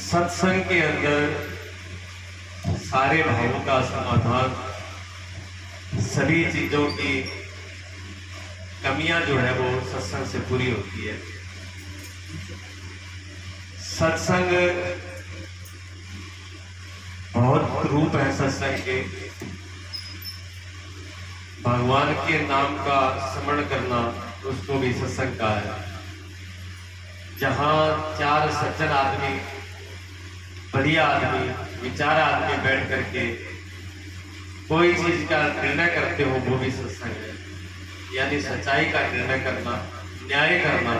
सत्संग के अंदर सारे भावों का समाधान, सभी चीजों की कमियां जो है वो सत्संग से पूरी होती है। सत्संग बहुत रूप है सत्संग के। भगवान के नाम का स्मरण करना उसको भी सत्संग का है। जहां चार सज्जन आदमी, बढ़िया आदमी, विचार आदमी बैठ करके कोई चीज का निर्णय करते हो वो भी सत्संग है। यानी सच्चाई का निर्णय करना, न्याय करना,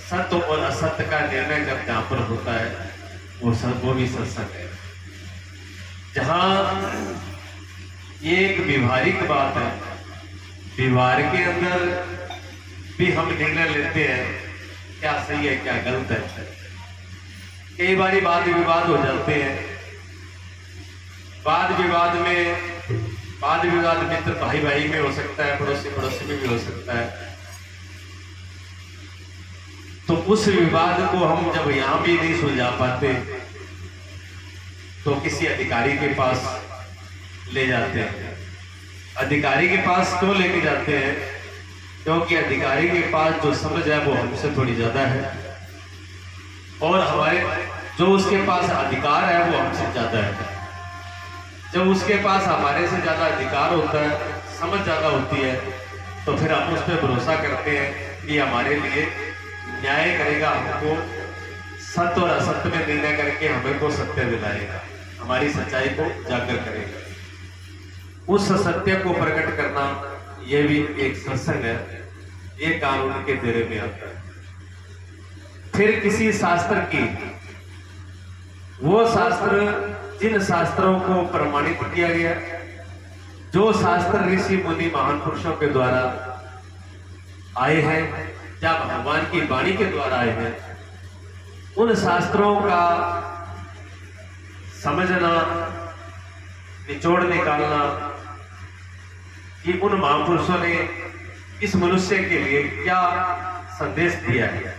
सत्य और असत्य का निर्णय जब जहां पर होता है वो भी सत्संग है। जहां ये एक व्यवहारिक बात है, व्यवहार के अंदर भी हम निर्णय लेते हैं क्या सही है क्या गलत है। कई बार वाद विवाद हो जाते हैं। वाद विवाद मित्र भाई भाई में हो सकता है, पड़ोसी पड़ोसी में भी हो सकता है। तो उस विवाद को हम जब यहां भी नहीं सुलझा पाते तो किसी अधिकारी के पास ले जाते हैं। अधिकारी के पास क्यों लेके जाते हैं? क्योंकि अधिकारी के पास जो समझ है वो हमसे थोड़ी ज्यादा है और हमारे जो उसके पास अधिकार है वो हमसे ज्यादा है। जब उसके पास हमारे से ज्यादा अधिकार होता है, समझ ज्यादा होती है, तो फिर हम उस पर भरोसा करते हैं कि हमारे लिए न्याय करेगा, हमको सत्य और असत्य में निर्णय करके हमें को सत्य दिलाएगा, हमारी सच्चाई को जागर करेगा। उस सत्य को प्रकट करना यह भी एक सत्संग है। ये कानून के दायरे में आता है। फिर किसी शास्त्र की, वो शास्त्र जिन शास्त्रों को प्रमाणित किया गया, जो शास्त्र ऋषि मुनि महान पुरुषों के द्वारा आए हैं या भगवान की वाणी के द्वारा आए हैं, उन शास्त्रों का समझना, निचोड़ निकालना कि उन महापुरुषों ने इस मनुष्य के लिए क्या संदेश दिया है,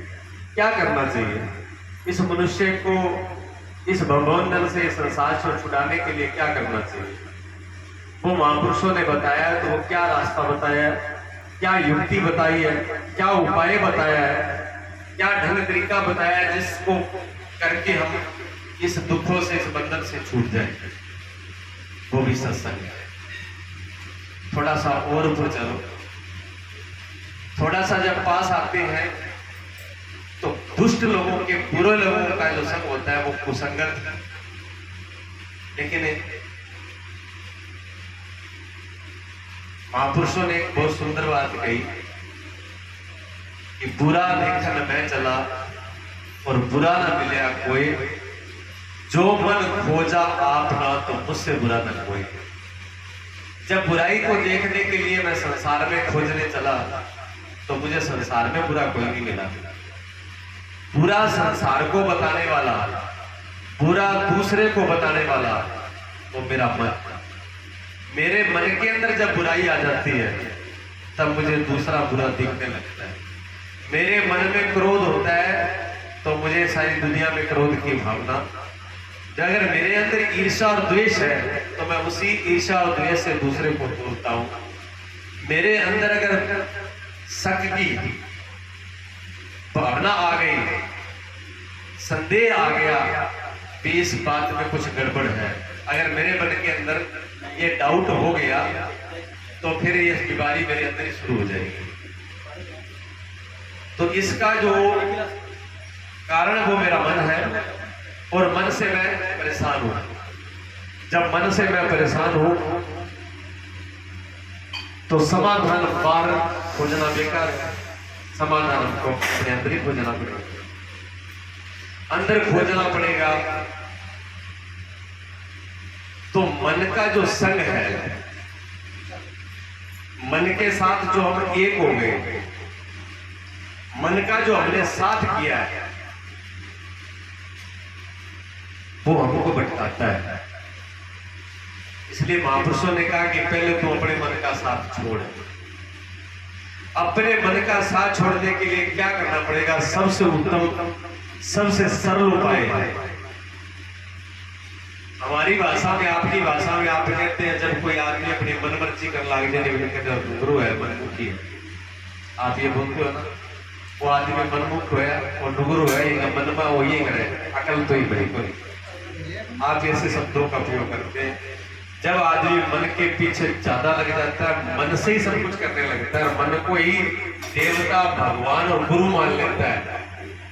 क्या करना चाहिए, इस मनुष्य को इस भवबंधन से, संसार से छुड़ाने के लिए क्या करना चाहिए। वो महापुरुषों ने बताया है तो वो क्या रास्ता बताया है, क्या युक्ति बताई है, क्या उपाय बताया है, क्या ढंग तरीका बताया है जिसको करके हम इस दुखों से, इस बंधन से छूट जाए, वो भी सत्संग है। थोड़ा सा और ऊपर चलो, थोड़ा सा जब पास आते हैं तो दुष्ट लोगों के, बुरे लोगों का जो संग होता है वो कुसंगत है। लेकिन महापुरुषों ने एक बहुत सुंदर बात कही कि बुरा देखन मैं चला और बुरा न मिला कोई, जो मन खोजा आप ना तो मुझसे बुरा न कोई। जब बुराई को देखने के लिए मैं संसार में खोजने चला तो मुझे संसार में बुरा कोई नहीं मिला। बुरा संसार को बताने वाला, बुरा दूसरे को बताने वाला वो मेरा मन। मेरे मन के अंदर जब बुराई आ जाती है तब मुझे दूसरा बुरा दिखने लगता है। मेरे मन में क्रोध होता है तो मुझे सारी दुनिया में क्रोध की भावना। अगर मेरे अंदर ईर्ष्या और द्वेष है तो मैं उसी ईर्ष्या और द्वेष से दूसरे को तोड़ता हूं। मेरे अंदर अगर शक की भावना आ गई, संदेह आ गया कि इस बात में कुछ गड़बड़ है, अगर मेरे मन के अंदर ये डाउट हो गया तो फिर ये बीमारी मेरे अंदर शुरू हो जाएगी। तो इसका जो कारण वो मेरा मन है और मन से मैं परेशान हूं। जब मन से मैं परेशान हूं तो समाधान बाहर खोजना बेकार है। समाधान हमको अपने अंदर ही खोजना पड़ेगा, अंदर खोजना पड़ेगा। तो मन का जो संग है, मन के साथ जो हम एक हो गए, मन का जो हमने साथ किया है वो हमको भटकाता है। इसलिए महापुरुषों ने कहा कि पहले तो अपने मन का साथ छोड़। अपने मन का साथ छोड़ने के लिए क्या करना पड़ेगा? सबसे उत्तम सबसे सरल उपाय है। हमारी भाषा में, आपकी भाषा में आप कहते हैं जब कोई आदमी अपनी मनमर्जी कर लाग जाए, गुरु है मनमुखी है, आप ये बोलते हो ना, वो आदमी मनमुख है और डुगरू है, ये मन में वो ये करे, अकल तो ही बड़ी कोई। आप ऐसे शब्दों का प्रयोग करते हैं। जब आदमी मन के पीछे ज्यादा लग जाता है, मन से ही सब कुछ करने लगता है, मन को ही देवता, भगवान और गुरु मान लेता है,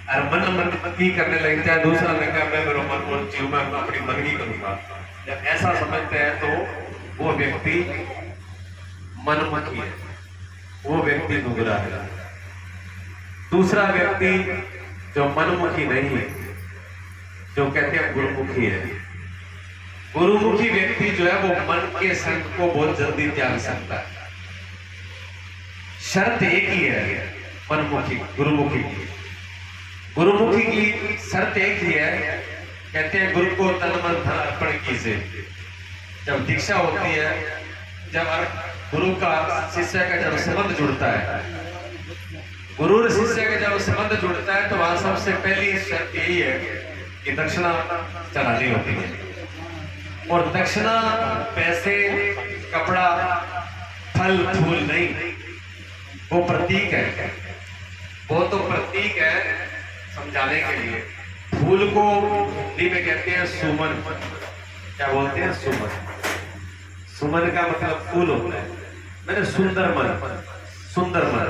और मन की करने लगता है, दूसरा लगता है मैं मेरा मन और जीव में अपनी मन की करूंगा। जब ऐसा समझते हैं तो वो व्यक्ति मनमुखी है, वो व्यक्ति डुगरा है। दूसरा व्यक्ति जो मनमुखी नहीं है, जो कहते हैं गुरुमुखी है, गुरुमुखी व्यक्ति जो है वो मन के संग को बहुत जल्दी त्याग सकता है। शर्त एक ही है मनमुखी गुरुमुखी की। गुरुमुखी की शर्त एक ही है, कहते हैं गुरु को तन मन धन अर्पण कीजिए। जब दीक्षा होती है, जब गुरु का शिष्य का जब संबंध जुड़ता है, गुरु और शिष्य का जब संबंध जुड़ता है, तो वहां सबसे पहली शर्त यही है कि दक्षिणा चढ़ानी होती है। और दक्षिणा पैसे, कपड़ा, फल फूल नहीं, वो प्रतीक है, वो तो प्रतीक है समझाने के लिए। फूल को हिंदी में कहते हैं सुमन। क्या बोलते हैं? सुमन। सुमन का मतलब फूल होता है, मैंने सुंदर मन, सुंदर मन।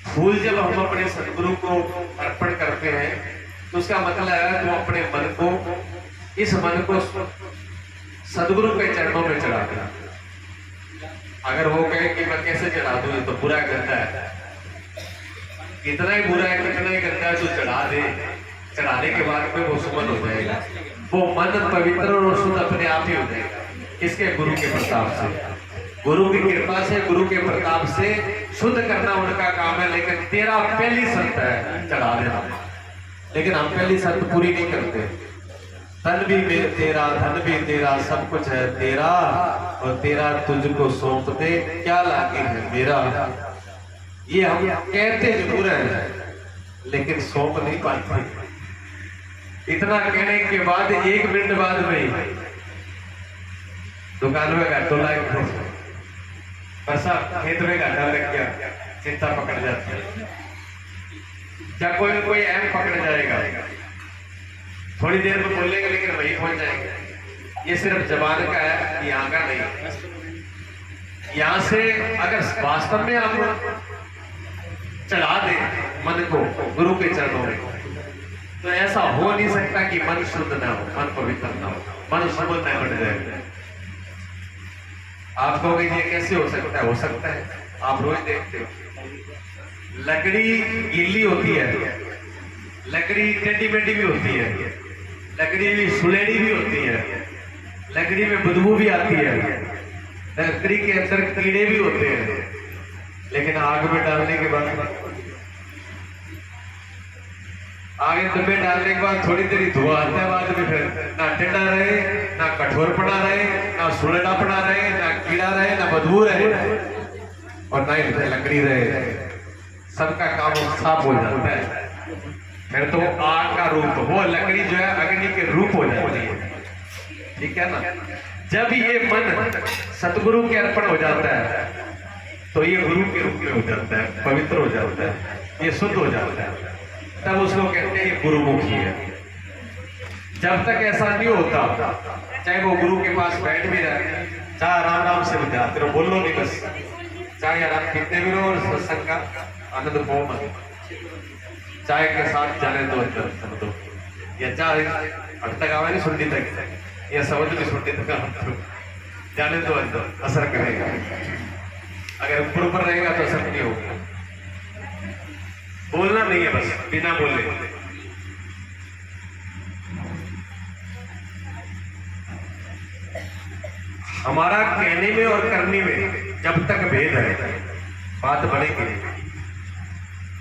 फूल जब हम अपने सदगुरु को अर्पण करते हैं तो उसका मतलब है तो अपने मन को, इस मन को सदगुरु के चरणों में चढ़ा देना। अगर वो कहे कि मैं कैसे चढ़ा दूं, ये तो बुरा गंदा है, कितना ही बुरा है, कितना ही गंदा है, तो चढ़ा दे। चढ़ाने के बाद में वो सुमन हो जाएगा, वो मन पवित्र और शुद्ध अपने आप ही हो जाएगा। किसके? गुरु के प्रताप से, गुरु की कृपा से, गुरु के प्रताप से शुद्ध करना उनका काम है। लेकिन तेरा पहली शर्त है चढ़ा देना, लेकिन हम पहली शर्त पूरी नहीं करते। तन भी तेरा, धन भी तेरा, सब कुछ है तेरा, और तेरा तुझको सौंप दे, क्या लागे है मेरा। ये हम कहते जरूर हैं लेकिन सौंप नहीं पाते। इतना कहने के बाद 1 मिनट बाद में दुकान में घाटो लायक बरसा, खेत में घाटा लग गया, चिंता पकड़ जाती है। जब कोई न कोई अहम पकड़ जाएगा, थोड़ी देर में बोलेंगे लेकिन वही पहुंच जाएंगे। ये सिर्फ जबान का है, यहाँ का नहीं। यहाँ से अगर वास्तव में आप चढ़ा दे मन को गुरु के चरणों में, तो ऐसा हो नहीं सकता कि मन शुद्ध ना हो, मन पवित्र ना हो, मन शुद्ध न बन जाए। आप कहोगे ये कैसे हो सकता है? हो सकता है, आप रोज देखते हो लकड़ी गीली होती है, लकड़ी टेढ़ी मेढ़ी भी होती है, लकड़ी भी सुलेड़ी भी होती है, लकड़ी में बदबू भी आती है, लकड़ी के अंदर कीड़े भी होते हैं, लेकिन आग में डालने के बाद, आगे डब्बे डालने के बाद थोड़ी देर धुआं आता है, बाद में फिर ना टेढ़ा रहे, ना कठोरपना रहे, ना सुलेड़ापना रहे, ना कीड़ा रहे, ना बदबू रहे, और ना ही लकड़ी रहे, सबका काम साफ हो जाता है। फिर तो आग का रूप, वो लकड़ी जो है अग्नि के रूप हो जाती है। ठीक है ना? जब ये मन सतगुरु के अर्पण हो जाता है तो ये गुरु के रूप में हो जाता है, पवित्र हो जाता है, ये शुद्ध हो जाता है, तब उसको कहते हैं ये गुरुमुखी है। जब तक ऐसा नहीं होता, चाहे वो गुरु के पास बैठ भी रहे, चाहे आराम आराम से विद्यार्थी रहो, बोलो नहीं बस, चाहे आराम कितने भी रहो, और सत्संग का आनंद पाओ मत, चाय के साथ जाने दो अंदर समझो, या चाहे अब तक आवा नहीं सुनने तक, या समझ भी सुनने तक जाने दो अंदर, असर करेगा। अगर ऊपर रहेगा तो असर नहीं होगा। बोलना नहीं है, बस बिना बोले। हमारा कहने में और करने में जब तक भेद है, बात बढ़ेगी नहीं।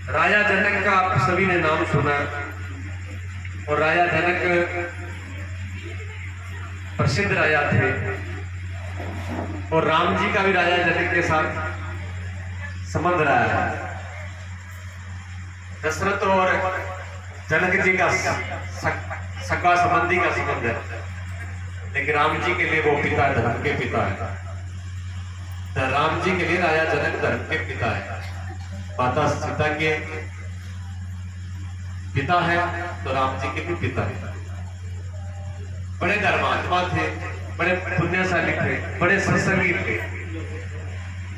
राजा जनक का आप सभी ने नाम सुना, और राजा जनक प्रसिद्ध राजा थे, और राम जी का भी राजा जनक के साथ संबंध रहा है। दशरथ और जनक जी का सगा संबंधी का संबंध है, लेकिन राम जी के लिए वो पिता धर्म के पिता है। तो राम जी के लिए राजा जनक धर्म के पिता है, माता सीता के पिता है, तो राम जी के भी पिता है। बड़े धर्मात्मा थे, बड़े पुण्यशाली थे, बड़े सत्संगी थे।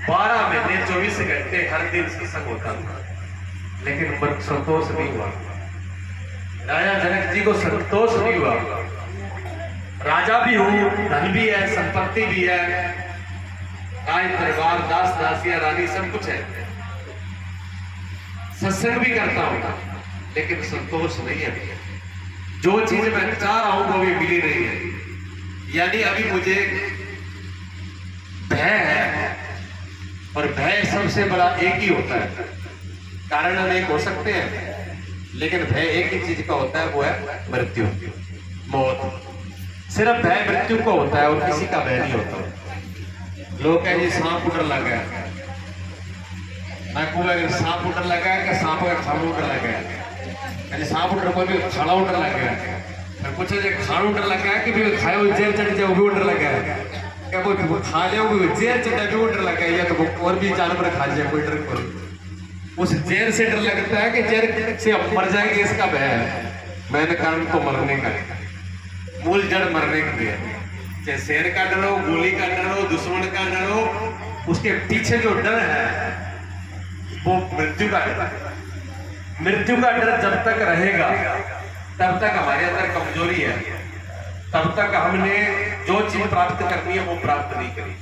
12 महीने 24 घंटे हर दिन सत्संग होता था, लेकिन मन संतोष नहीं हुआ। राजा जनक जी को संतोष नहीं हुआ। राजा भी हूं, धन भी है, संपत्ति भी है, राज दरबार, दास दासिया, रानी सब कुछ है, सत्संग भी करता हूं, लेकिन संतोष नहीं है। जो चीज मैं चाह रहा हूं वो भी मिली नहीं है। यानी अभी मुझे भय है, और भय सबसे बड़ा एक ही होता है। कारण अनेक हो सकते हैं, लेकिन भय एक ही चीज का होता है, वो है मृत्यु, मौत। सिर्फ भय मृत्यु को होता है, और किसी का भय नहीं होता। लोग कहें जी सांप उतर लगा है, सांप उतर लगा है, कि सांप का खाना उतर लगा है, सांप उतर कोई भी खाना उतर लगा है, कुछ खाना उतर लगा है कि भी खाए जेल चढ़ जाए वो भी उतर लगा है, क्या कोई खा ले वो भी जेल चढ़ भी उतर लगा है, या तो और भी जानवर खा जाए कोई डर कोई। उस जेल से डर लगता है कि जेल से अब मर जाएंगे, इसका भय है। मैंने कारण तो मरने का, मूल जड़ मरने की है। चाहे शेर का डर हो, गोली का डर हो, दुश्मन का डर हो, उसके पीछे जो डर है वो मृत्यु का डर है। मृत्यु का डर जब तक रहेगा तब तक हमारे अंदर कमजोरी है, तब तक हमने जो चीज प्राप्त करनी है वो प्राप्त नहीं करी।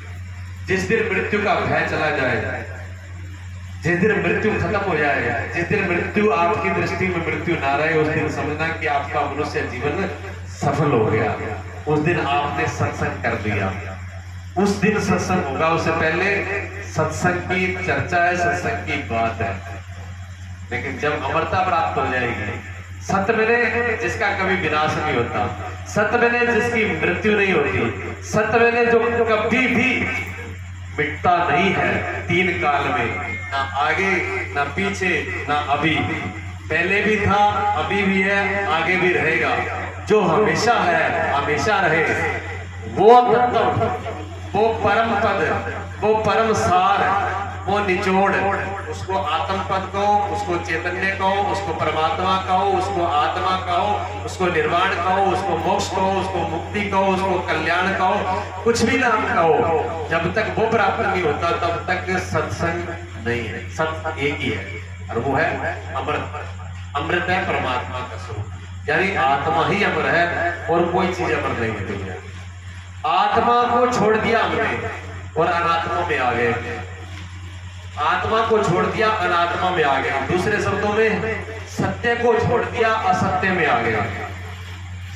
जिस दिन मृत्यु का भय चला जाए, जिस दिन मृत्यु खत्म हो जाए, जिस दिन मृत्यु आपकी दृष्टि में मृत्यु ना रहे, उस दिन समझना कि आपका मनुष्य जीवन सफल हो गया। उस दिन आपने सत्संग कर दिया। उस दिन सत्संग होगा, उससे पहले सत्संग की चर्चा है, सत्संग की बात है। लेकिन जब अमरता प्राप्त हो जाएगी, सत्य में जिसका कभी विनाश नहीं होता, सत्य में जिसकी मृत्यु नहीं होती, सत्य में जो कभी भी मिटता नहीं है, 3 काल में, ना आगे ना पीछे ना अभी, पहले भी था, अभी भी है, आगे भी रहेगा। जो हमेशा है हमेशा रहे, वो तत्व, वो परम पद, वो परम सार, वो निचोड़, उसको आत्म पद कहो, उसको चैतन्य कहो, उसको परमात्मा कहो, उसको आत्मा कहो, उसको निर्वाण कहो, उसको मोक्ष कहो, उसको मुक्ति कहो, उसको कल्याण कहो, कुछ भी नाम कहो, जब तक वो प्राप्त नहीं होता तब तक सत्संग नहीं है। सत्य एक ही है, और वो है अमृत। अमृत है परमात्मा का स्वरूप, यानी आत्मा ही अमर है, और कोई चीज अमर नहीं है दुनिया। आत्मा को छोड़ दिया हमने और अनात्मा में आ गए, आत्मा को छोड़ दिया अनात्मा में आ गए। दूसरे शब्दों में सत्य को छोड़ दिया असत्य में आ गए,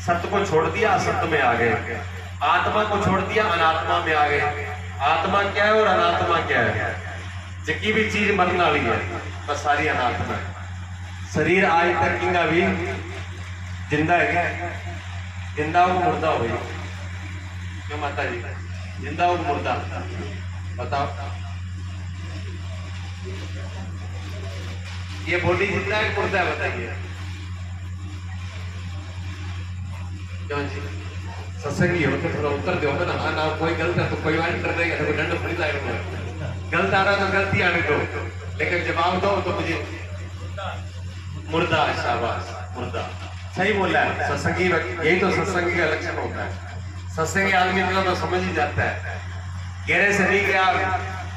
सत्य को छोड़ दिया असत्य में आ गए, आत्मा को छोड़ दिया अनात्मा में आ गए। आत्मा क्या है और अनात्मा क्या है? जितनी भी चीज मरने वाली है बस सारी अनात्मा है। शरीर आज तक किंगा भी जिंदा है क्या? जिंदा हो मुर्दा हो गई क्यों माता जी? जिंदा हो मुर्दा बताओ। ये बॉडी जिंदा है मुर्दा है बताइए क्यों जी? सत्संगी हो तो थोड़ा उत्तर दो ना। हाँ ना कोई गलत है तो कोई बात कर देगा तो दंड थोड़ी जाएगा। गलत आ रहा तो गलती आने दो, लेकिन जवाब दो तो मुझे मुर्दा। शाबाश मुर्दा सही बोला है। सत्संगी यही तो सत्संगी का लक्षण होता है। सत्संगी आदमी तो समझ ही जाता है। गहरे से नहीं गया,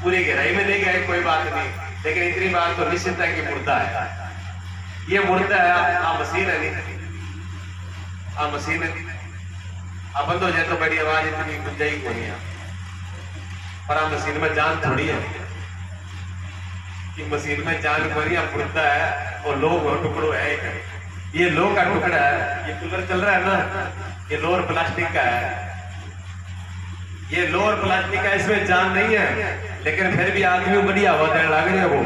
पूरी गहराई में नहीं गए कोई बात नहीं, लेकिन इतनी बात तो निश्चित है कि मुर्दा है। ये मुर्दा है, आप मशीन है नहीं, आप मशीन है आप बंद हो जाए तो बड़ी आवाज इतनी गुंजाई को नहीं है, पर आप मशीन में जान थोड़ी है कि मशीन में जान भरी मुर्दा है और लोग टुकड़ो है। ये लोह का टुकड़ा है। ये कूलर चल रहा है ना, ये लोअर प्लास्टिक का है, ये लोअर प्लास्टिक का, इसमें जान नहीं है, लेकिन फिर भी आदमी बड़ी हवा देने लग रही है। वो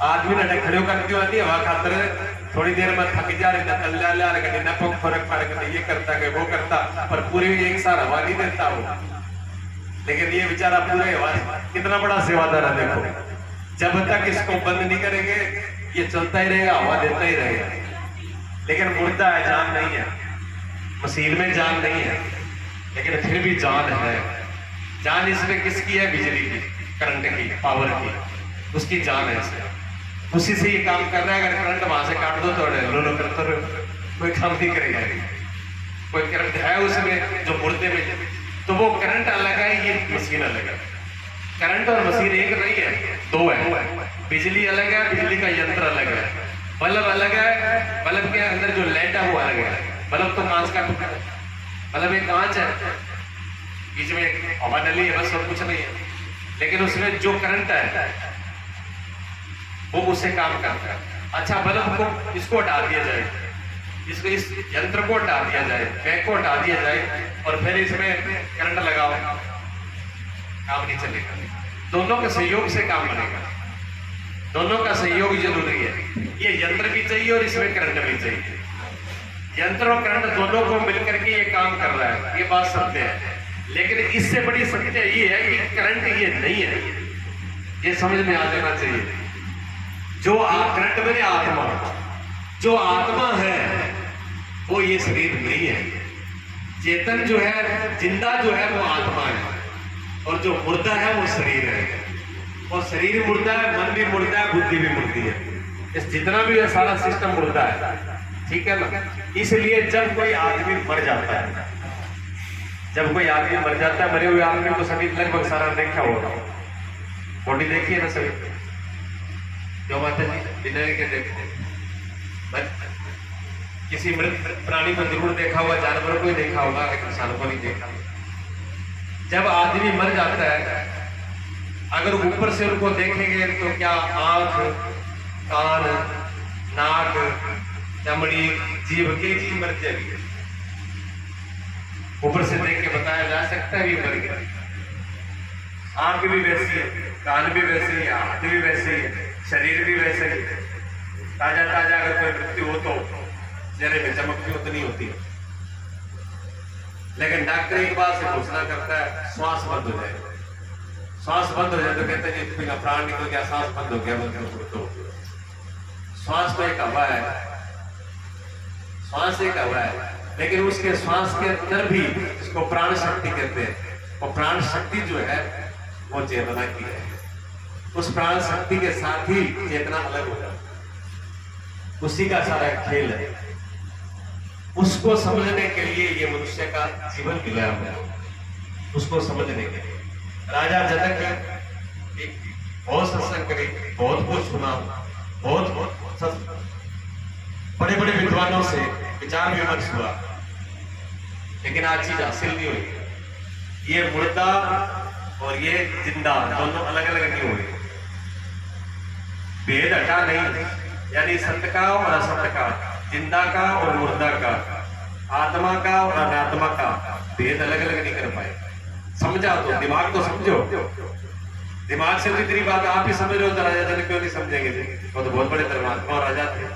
आदमी ने खड़े कर दी आती हवा खातर, थोड़ी देर में थक जा रहे नकल ला रहे न फर्क ये करता है वो करता, पर पूरी एक साल हवा नहीं देता वो। लेकिन ये बेचारा पूरे हवा कितना बड़ा सेवादार है। देखो जब तक इसको बंद नहीं करेंगे ये चलता ही रहेगा, हवा देता ही रहेगा। लेकिन मुर्दा है, जान नहीं है। मशीन में जान नहीं है, लेकिन फिर भी जान है। जान इसमें किसकी है? बिजली की, करंट की, पावर की, उसकी जान है इसमें। उसी से ये काम कर रहा है। अगर करंट वहां से काट दो तो लो करते रहो, कोई काम नहीं करेगा। कोई करंट है उसमें जो मुर्दे में, तो वो करंट अलग है, ये मशीन अलग है। करंट और मशीन एक नहीं है, दो है। बिजली अलग है, बिजली का यंत्र अलग है। बल्ब अलग है, बल्ब के अंदर जो लाइट है वो अलग है। बल्ब तो कांच का टुकड़ा है, बल्ब एक कांच है, बीच में एक हवा डली है, बस और कुछ नहीं है। लेकिन उसमें जो करंट है वो उससे काम करता है। अच्छा, बल्ब को इसको हटा दिया जाए, इसको, इस यंत्र को हटा दिया जाए, बैग को हटा दिया जाए और फिर इसमें करंट लगाओ, काम नहीं चलेगा। दोनों के सहयोग से काम बनेगा। दोनों का सहयोग जरूरी है। ये यंत्र भी चाहिए और इसमें करंट भी चाहिए। यंत्र और करंट दोनों को मिलकर के ये काम कर रहा है, ये बात सत्य है। लेकिन इससे बड़ी सत्य ये है कि करंट ये नहीं है, ये समझ में आ जाना चाहिए। जो करंट मेरे आत्मा, जो आत्मा है वो ये शरीर नहीं है। चेतन जो है, जिंदा जो है वो आत्मा है, और जो मुर्दा है वो शरीर है। और शरीर मुर्दा है, मन भी मुर्दा है, बुद्धि भी मुर्दी है। इस जितना भी है सारा सिस्टम मुर्दा है, ठीक है ना। इसलिए जब कोई आदमी मर जाता है, जब कोई आदमी मर जाता है, मरे हुए आदमी को सभी लगभग सारा देखा होगा, बॉडी देखी है ना सभी, क्यों बात है बिना के देखते। किसी मृत प्राणी को जरूर देखा होगा, जानवर को ही देखा होगा, इंसान को नहीं देखा। जब आदमी मर जाता है, अगर ऊपर से उनको देखेंगे तो क्या आंख, कान, नाक, चमड़ी, जीभ की चीज मर जाएगी। ऊपर से देख के बताया जा सकता है भी मर गया। आंख भी वैसी है, कान भी वैसे ही, हाथ भी वैसे ही, शरीर भी वैसे ही। ताजा ताजा अगर कोई मृत्यु हो तो चेहरे में चमक भी उतनी होती है। लेकिन डॉक्टर एक बात से घोषणा करता है, श्वास बंद हो जाए। श्वास बंद हो जाए तो कहते हैं जी प्राण निकल गया, श्वास बंद हो गया। तो श्वास तो एक हवा है, श्वास एक हवा है, लेकिन उसके श्वास के अंदर भी इसको प्राण शक्ति कहते हैं। और प्राण शक्ति जो है वो चेतना की है। उस प्राण शक्ति के साथ ही चेतना अलग हो जाती है। उसी का सारा खेल है। उसको समझने के लिए ये मनुष्य का जीवन मिला है, उसको समझने के लिए। राजा जनक एक बहुत सत्संग करे, बहुत कुछ सुना, बहुत बड़े बड़े विद्वानों से विचार विमर्श हुआ, लेकिन आज चीज हासिल नहीं हुई। ये मुर्दा और ये जिंदा दोनों अलग अलग नहीं हुए। भेद हटा नहीं, यानी सत्य का और असत्य का, जिंदा का और मुर्दा का, आत्मा का और अनात्मा का भेद अलग अलग नहीं कर पाए। समझा तो दिमाग तो समझो, दिमाग से जितनी बात आप ही समझ रहे हो तो राजा जनक क्यों नहीं समझेंगे? वो तो बहुत बड़े धर्मात्मा और राजा थे,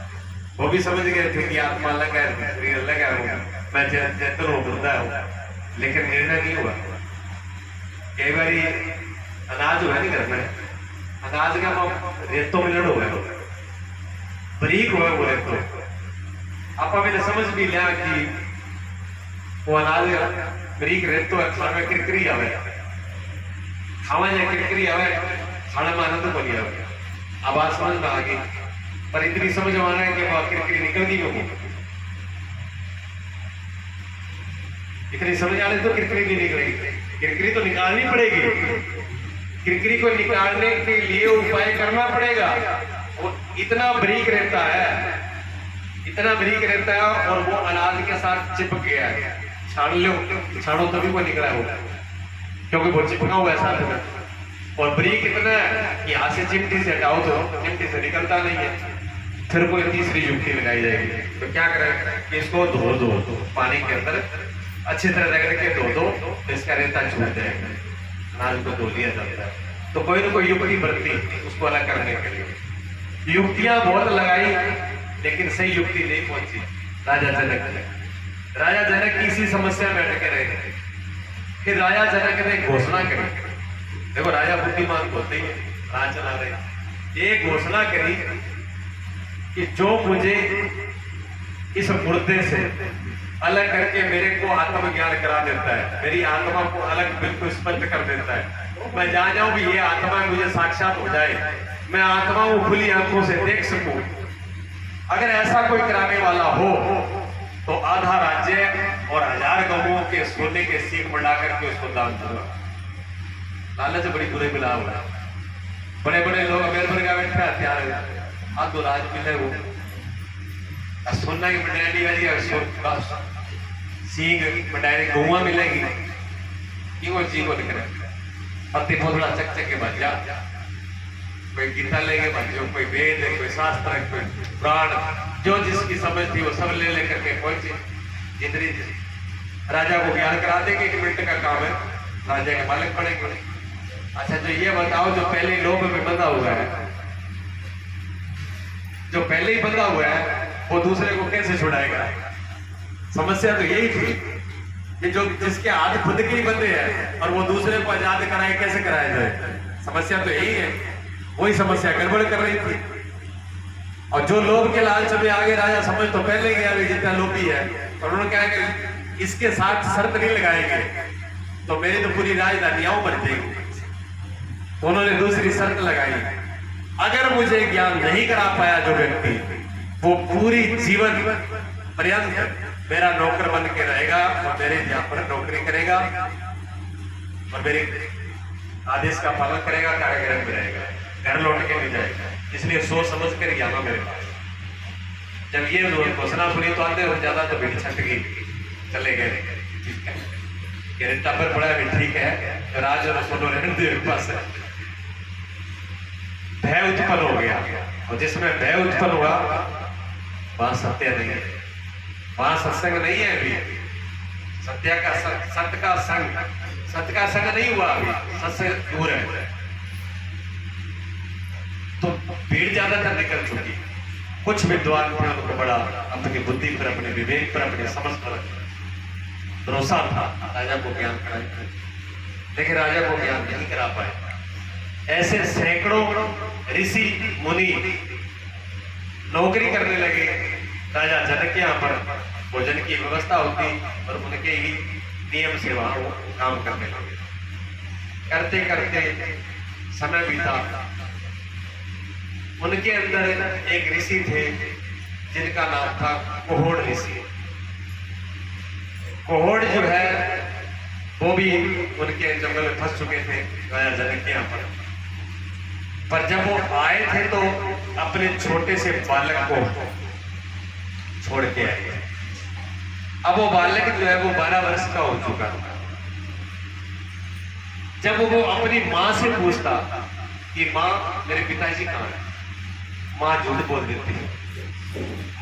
वो भी समझ गए थे कि आत्मा अलग है, शरीर अलग है, मैं चेतन हूँ, मुर्दा हूँ। लेकिन निर्णय नहीं हुआ। कई बार अनाज हुआ नहीं घर में, अनाज का रेतों में लड़ हुआ, बरीक हुआ वो रेतों। आप मैंने समझ भी लिया कि वो अनाज बरीक रेतो है, खाने में किरकिरी आवे, खावा या किरकिरी आवे, खाने में आनंद बोली आवे। अब बात समझ में आ गई, पर इतनी समझ आना है कि वह किरकिरी निकल गई होगी। इतनी समझ आने तो किरकिरी नहीं निकलेगी, किरकिरी तो निकालनी पड़ेगी। किरकिरी को निकालने के लिए उपाय करना पड़ेगा। वो इतना बरीक रहता है, इतना बरीक रहता है, और वो अनाज के साथ चिपक गया है। छान लो, छानो तभी वो निकला होगा, क्योंकि वो चिपका हुआ है साथ में। और बरीक इतना है कि हाथ से चिमटी से हटाओ तो चिमटी से निकलता नहीं है। फिर कोई तीसरी युक्ति लगाई जाएगी, तो क्या करें कि इसको धो दो, पानी के अंदर अच्छी तरह रगड़ के धो दो, तो इसका रेता छूट जाएगा, अनाज को धो लिया जाता है। तो कोई ना कोई युक्ति बरती उसको अलग करने के लिए। युक्तियां बहुत लगाई, लेकिन सही युक्ति नहीं पहुंची राजा जनक ने। राजा जनक इसी समस्या में अटके रहे। फिर राजा जनक ने घोषणा करी, देखो राजा बुद्धिमान होते ही राज चला रहे, एक घोषणा करी कि जो मुझे इस मुर्दे से अलग करके मेरे को आत्मज्ञान करा देता है, मेरी आत्मा को अलग बिल्कुल स्पष्ट कर देता है। मैं जहां जाऊं भी ये आत्मा मुझे साक्षात हो जाए, मैं आत्मा को खुली आंखों से देख सकूं। अगर ऐसा कोई कराने वाला हो तो आधा राज्य और 1000 गौओं के सोने के सीख बढ़ा करके उसको दान दूंगा। लालच बड़ी बुरे मिला हुआ है। बड़े बड़े लोग अमेर का बैठे हथियार है, तो राज मिले वो सोना की मंडारी वाली सींग मंडारी गौवा मिलेगी कि वो जी को निकले पति बोलना चक के बच जा। कोई गीता लेके बच्चों, कोई वेद है, कोई शास्त्र है, कोई पुराण, जो जिसकी समझ थी वो सब ले लेकर के पहुंचे। जितनी राजा को ज्ञान करा देंगे, 1 मिनट का काम है, राजा के मालिक पड़ेंगे। अच्छा, जो ये बताओ, जो पहले लोभ में बंधा हुआ है, जो पहले ही बंधा हुआ है, वो दूसरे को कैसे छुड़ाएगा? समस्या तो यही थी कि जो जिसके हाथ खुद के ही बंधे हैं और वो दूसरे को आजाद कराए, कैसे कराया जाए? समस्या तो यही है। वही समस्या गड़बड़ कर रही थी। और जो लोभ के लालच में आगे राजा समझ तो पहले गया भी जितना लोभी है, और उन्होंने कहा कि इसके साथ शर्त नहीं लगाएंगे तो मेरी तो पूरी राजधानियां मर जाएगी। उन्होंने दूसरी शर्त लगाई, अगर मुझे ज्ञान नहीं करा पाया जो व्यक्ति, वो पूरी जीवन पर्यंत मेरा नौकर बन के रहेगा और मेरे यहाँ पर नौकरी करेगा और मेरे आदेश का पालन करेगा, कारागृह में रहेगा, घर लौट के नहीं जाएगा। इसलिए सोच समझ कर आना मेरे पास। जब ये घोषणा सुनी तो आते हो ज्यादा तो भीड़ छट गई, चले गए। ठीक है, टबर पड़ा भी ठीक है, तो राज और सोनो रहने मेरे पास है। भय उत्पन्न हो गया, और जिसमें भय उत्पन्न हुआ वहां सत्य नहीं है, वहां सत्संग नहीं है। अभी सत्य का सत्य का संग नहीं हुआ, अभी सत्संग दूर है। तो भीड़ ज्यादातर निकल चुकी। कुछ विद्वान थे, उनको बड़ा अपनी बुद्धि पर, अपने विवेक पर, अपने समझ पर भरोसा था, राजा को ज्ञान कराए, लेकिन राजा को ज्ञान नहीं करा पाए। ऐसे सैकड़ों ऋषि मुनि नौकरी करने लगे। राजा जनक के यहाँ पर भोजन की व्यवस्था होती और उनके ही नियम से वहां वो काम करने लगे। करते करते समय बीता। उनके अंदर एक ऋषि थे जिनका नाम था कोहोड़ ऋषि। कोहोड़ जो है वो भी उनके जंगल में फंस चुके थे राजा जनक के यहाँ पर जब वो आए थे तो अपने छोटे से बालक को छोड़ के आए। अब वो बालक जो है वो 12 वर्ष का हो चुका था। जब वो अपनी माँ से पूछता कि माँ मेरे पिताजी कहाँ हैं, माँ झूठ बोल देती है।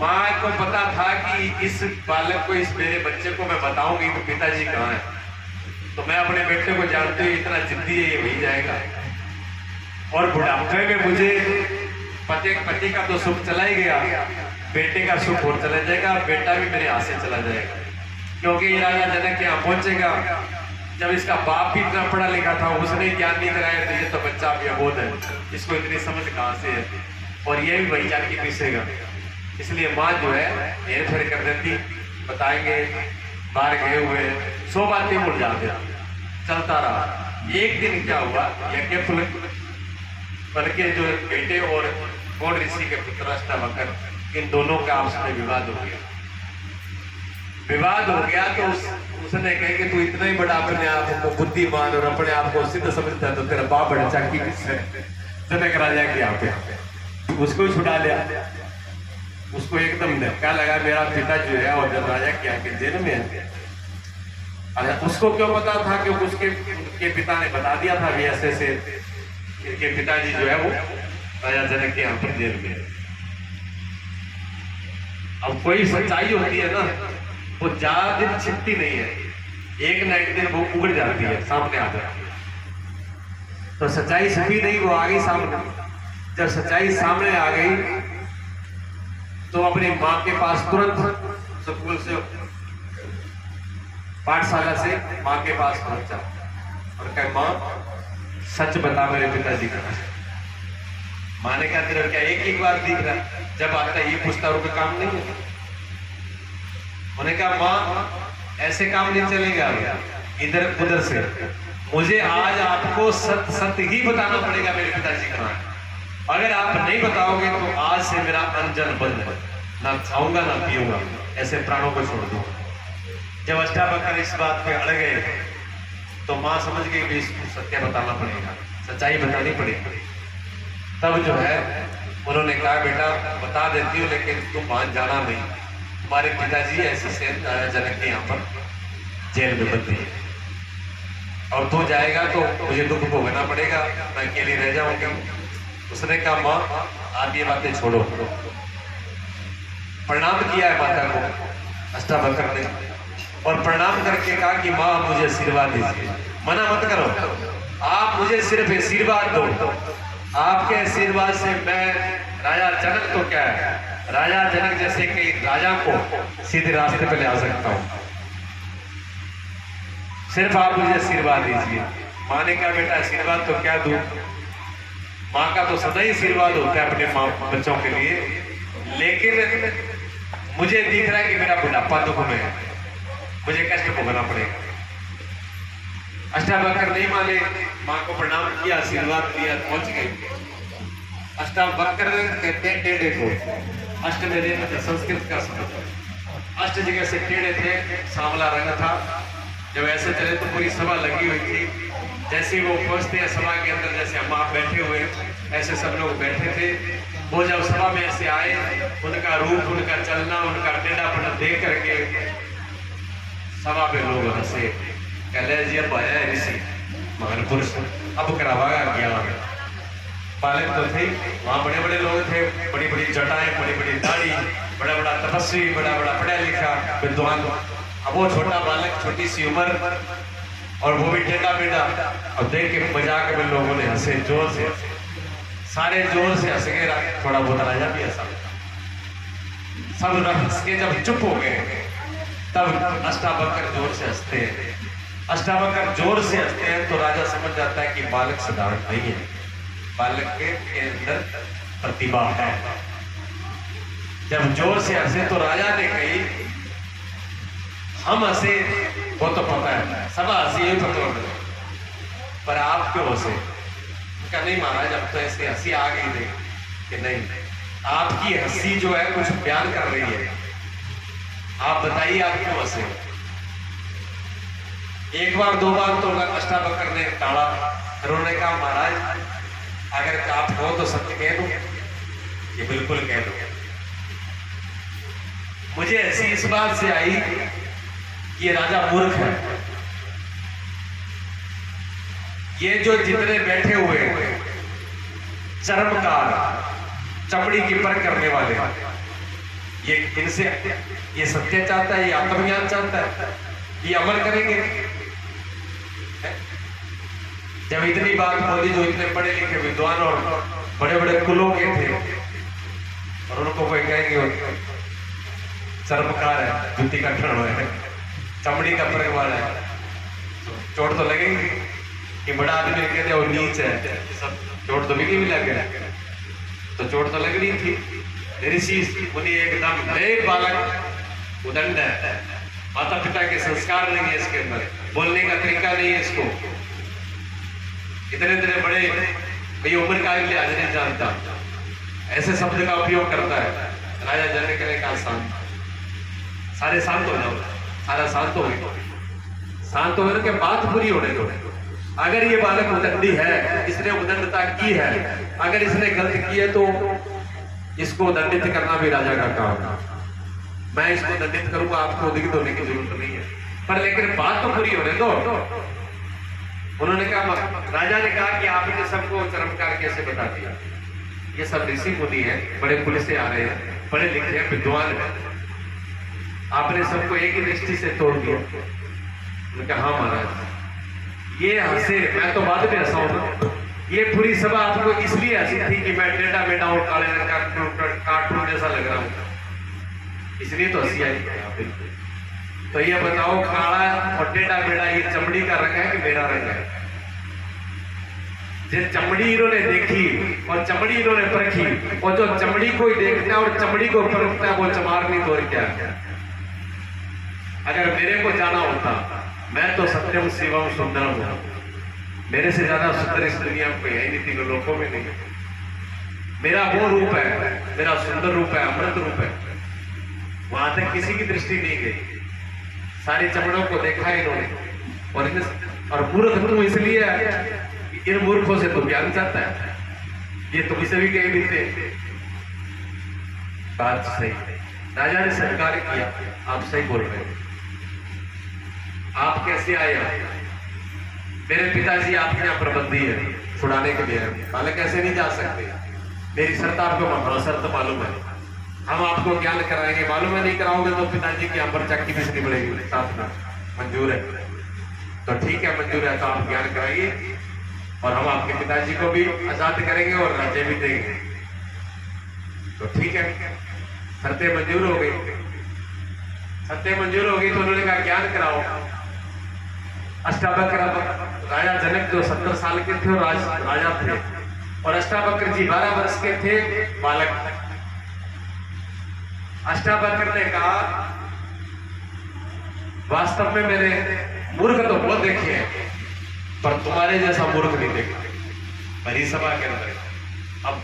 माँ को पता था कि इस बालक को, इस मेरे बच्चे को मैं बताऊंगी तो पिताजी कहाँ है, तो मैं अपने बेटे को जानते हुए इतना जिद्दी है ये वही जाएगा, और बुढ़ापे में मुझे पति का तो सुख चला ही गया, बेटे का सुख और चला जाएगा, बेटा भी मेरे हाथ से चला जाएगा। क्योंकि ये राजा जनक के यहाँ पहुंचेगा, जब इसका बाप भी इतना पढ़ा लिखा था, उसने ज्ञान नहीं कराया, तो ये तो बच्चा भी अबोध है, इसको इतनी समझ कहाँ से है, और ये भी वही जान के पीसेगा। इसलिए माँ जो है हेर फेर कर देती, बताएंगे बाहर गए हुए 100 बातें भूल जाते। चलता रहा। एक दिन क्या हुआ, यज्ञ बन के जो बेटे और कोढ़ ऋषि के पुत्र अष्टावक्र, इन दोनों का आपस में विवाद हो गया। विवाद हो गया तो उसने कहे कि तू इतना ही बड़ा अपने आप को बुद्धिमान और अपने आप को सिद्ध समझता है, तो तेरा बाप बड़ा चाकी किससे? जनक राजा के यहाँ पे उसको छुड़ा लिया। उसको एकदम धक्का लगा, मेरा पिता जो है और जब राजा के यहाँ के जेल में है। अच्छा, उसको क्यों पता था कि उसके पिता ने बता दिया था भी ऐसे से इनके पिताजी जो है वो राजा जनक के यहाँ पर जेल में है। अब कोई सच्चाई होती है ना, वो ज्यादा दिन छिपती नहीं है, एक ना एक दिन वो उगड़ जाती है, सामने आ जाती है। तो सच्चाई छिपी नहीं, वो आ गई सामने। जब सच्चाई सामने आ गई तो अपनी माँ के पास तुरंत स्कूल से, पाठशाला से माँ के पास पहुंचा और कहा, माँ सच बता मेरे पिताजी का। माँ ने कहा, तेरा क्या एक बार दिख रहा, जब आता ये पूछता और कोई काम नहीं है। उन्होंने कहा माँ ऐसे काम नहीं चलेगा, इधर उधर से मुझे आज आपको सत्य सत्य ही बताना पड़ेगा मेरे पिताजी कहाँ है। अगर आप नहीं बताओगे तो आज से मेरा अन्न बंद है, ना खाऊंगा ना पीऊंगा, ऐसे प्राणों को छोड़ दो। जब अष्टावक्र इस बात पे अड़ गए तो माँ समझ गई कि इसको सत्य बताना पड़ेगा, सच्चाई बतानी पड़ेगी। तब जो है उन्होंने कहा बेटा बता देती हूँ लेकिन तुम वहां जाना नहीं, तुम्हारे पिताजी ऐसे से जनक के यहाँ पर जेल में बंदी है और तू जाएगा तो मुझे दुख भोगना पड़ेगा, मैं अकेली रह जाऊंगी। उसने कहा माँ आप ये बातें छोड़ो। प्रणाम किया है माता को अष्टावक्र ने और प्रणाम करके कहा कि माँ मुझे आशीर्वाद दीजिए, मना मत करो, आप मुझे सिर्फ आशीर्वाद दो, आपके आशीर्वाद से मैं राजा जनक तो क्या है, राजा जनक जैसे कि राजा को सीधे रास्ते पे ले आ सकता हूं, सिर्फ आप मुझे आशीर्वाद दीजिए। माँ ने कहा बेटा आशीर्वाद तो क्या दूं, माँ का तो सदा ही आशीर्वाद होता है अपने माँ बच्चों के लिए, लेकिन मुझे दिख रहा है कि मेरा बुढ़ापा दुख में है, मुझे कष्ट भोगना पड़ेगा। अष्टावक्र नहीं माने, माँ को प्रणाम किया, आशीर्वाद दिया, पहुंच गए। अष्टावक्र कहते हैं टेढ़े को, अष्ट में थे संस्कृत का शब्द, अष्ट जगह से टेढ़े थे, सांवला रंग था। जब ऐसे चले तो पूरी सभा लगी हुई थी, जैसे वो पहुंचते हैं सभा के अंदर, जैसे हम आप बैठे हुए ऐसे सब लोग बैठे थे। वो जब सभा में ऐसे आए, उनका रूप, उनका चलना, उनका टेढ़ापन देख करके सभा में लोग हंसे, कहले जी अब आया है ऋषि महान पुरुष, अब करावागा ज्ञान। बालक तो थे, वहाँ बड़े बड़े लोग थे, बड़ी बड़ी जटाएं, बड़ी बड़ी दाढ़ी, बड़ा बड़ा तपस्वी, बड़ा बड़ा पढ़ा लिखा विद्वान। अब वो छोटा बालक, छोटी सी उम्र और वो भी टेढ़ा मेढ़ा, अब देख के मजाक में लोगों ने हंसे जोर से, सारे जोर से हंस गए, थोड़ा बहुत राजा भी हंसा। सब हंस के जब चुप हो गए तब अष्टावक्र जोर से हंसते हैं। अष्टावक्र जोर से हंसते हैं तो राजा समझ जाता है कि बालक साधारण नहीं है, बालक के अंदर प्रतिभा है। जब जोर से हंसे तो राजा ने कही हम हंसे वो तो पता है, सब हंसी ही पता है, पर आप क्यों हंसे? उनका नहीं महाराज, अब तो ऐसे हंसी आ गई नहीं कि नहीं, आपकी हंसी जो है कुछ बयान कर रही है, आप बताइए आप क्यों हंसे? एक बार दो बार तो अष्टावक्र ने टाला, फिर उन्होंने कहा महाराज अगर आप हो तो सत्य कह दो, ये बिल्कुल कह दो। मुझे हंसी इस बात से आई कि ये राजा मूर्ख है, ये जो जितने बैठे हुए चर्मकार, चमड़ी की परख करने वाले, ये इनसे ये सत्य चाहता है, ये आत्मज्ञान चाहता है, ये अमल करेंगे। जब इतनी बात बोली, जो इतने पढ़े लिखे विद्वान और बड़े बड़े कुलों के थे, और उनको कोई कहेंगे चर्मकार है, जूती का ठण है, चमड़ी का परख वाला है, चोट तो लगेगी कि बड़ा आदमी कहते वो नीच है, सब चोट तो भी लग गया, तो चोट तो लग रही थी। ऋषि मुनि एकदम नए बालक उदंड है, माता पिता के संस्कार नहीं है इसके अंदर, बोलने का तरीका नहीं है इसको, इतने इतने बड़े भाई उम्र का लिहाज नहीं जानता, ऐसे शब्द का उपयोग करता है। राजा जनक ने कहा शांत, सारे शांत हो जाओ, सारा शांत हो गए, शांत होने के बात पूरी होने दो। अगर ये बालक उदंडी है, इसने उदंडता की है, अगर इसने गलत की है तो इसको दंडित करना भी राजा का काम है, मैं इसको दंडित करूंगा, आपको उद्गित होने की जरूरत नहीं है, पर लेकिन बात तो पूरी होने दो। उन्होंने कहा, राजा ने कहा कि आपने सबको चरमकार कैसे बता दिया, ये सब ऋषि मुनि है, बड़े पुलिस से आ रहे हैं, पढ़े लिखे हैं, विद्वान है, आपने सबको एक ही दृष्टि से तोड़ दिया। उन्होंने कहा हाँ महाराज, ये हंसे, मैं तो बाद में हंसा हूं, ये पूरी सभा आपको इसलिए हंसी थी कि मैं टेढ़ा मेढ़ा और काले रंग का कार्टून जैसा लग रहा हूं, इसलिए तो हंसी आई। तो ये बताओ, काला और टेढ़ा मेढ़ा ये चमड़ी का रंग है कि मेरा रंग है? जो चमड़ी इन्होंने देखी और चमड़ी इन्होंने परखी, और जो चमड़ी को ही देखता है और चमड़ी को परखता है वो चमार नहीं, तो क्या अगर मेरे को जाना होता, मैं तो सत्यम शिवम सुंदरम हूं, मेरे से ज्यादा सुंदर इस दुनिया में कोई है नहीं, तीनों लोगों में नहीं। मेरा वो रूप है, मेरा सुंदर रूप है, अमृत रूप है, वहां तक किसी की दृष्टि नहीं गई। सारी चमड़ों को देखा इन्होंने, और मूर्ख तुम इसलिए है, इन मूर्खों से तो ज्ञान चाहता है, ये तुम इसे भी कह देते। बात सही, राजा ने स्वीकार किया, आप सही बोल रहे हैं। आप कैसे आए? मेरे पिताजी आपके यहाँ प्रबंधी है, छुड़ाने के लिए, हालांकि कैसे नहीं जा सकते। मेरी शर्त आपको शर्त मालूम है, हम आपको ज्ञान कराएंगे, मालूम है नहीं कराओगे तो पिताजी की यहाँ पर चक्की पीसनी पड़ेगी साथ में। मंजूर है तो ठीक है, मंजूर है तो आप ज्ञान कराइए, और हम आपके पिताजी को भी आजाद करेंगे और राज्य भी देंगे। तो ठीक है, शर्तें मंजूर हो गई। शर्तें मंजूर हो गई तो उन्होंने कहा ज्ञान कराओ। अष्टावक्र राजा जनक जो 70 साल के थे और राजा थे, और अष्टावक्र जी 12 वर्ष के थे, बालक। अष्टावक्र ने कहा वास्तव में मैंने मूर्ख तो बहुत देखे हैं, पर तुम्हारे जैसा मूर्ख नहीं देखा भरी सभा के अंदर। अब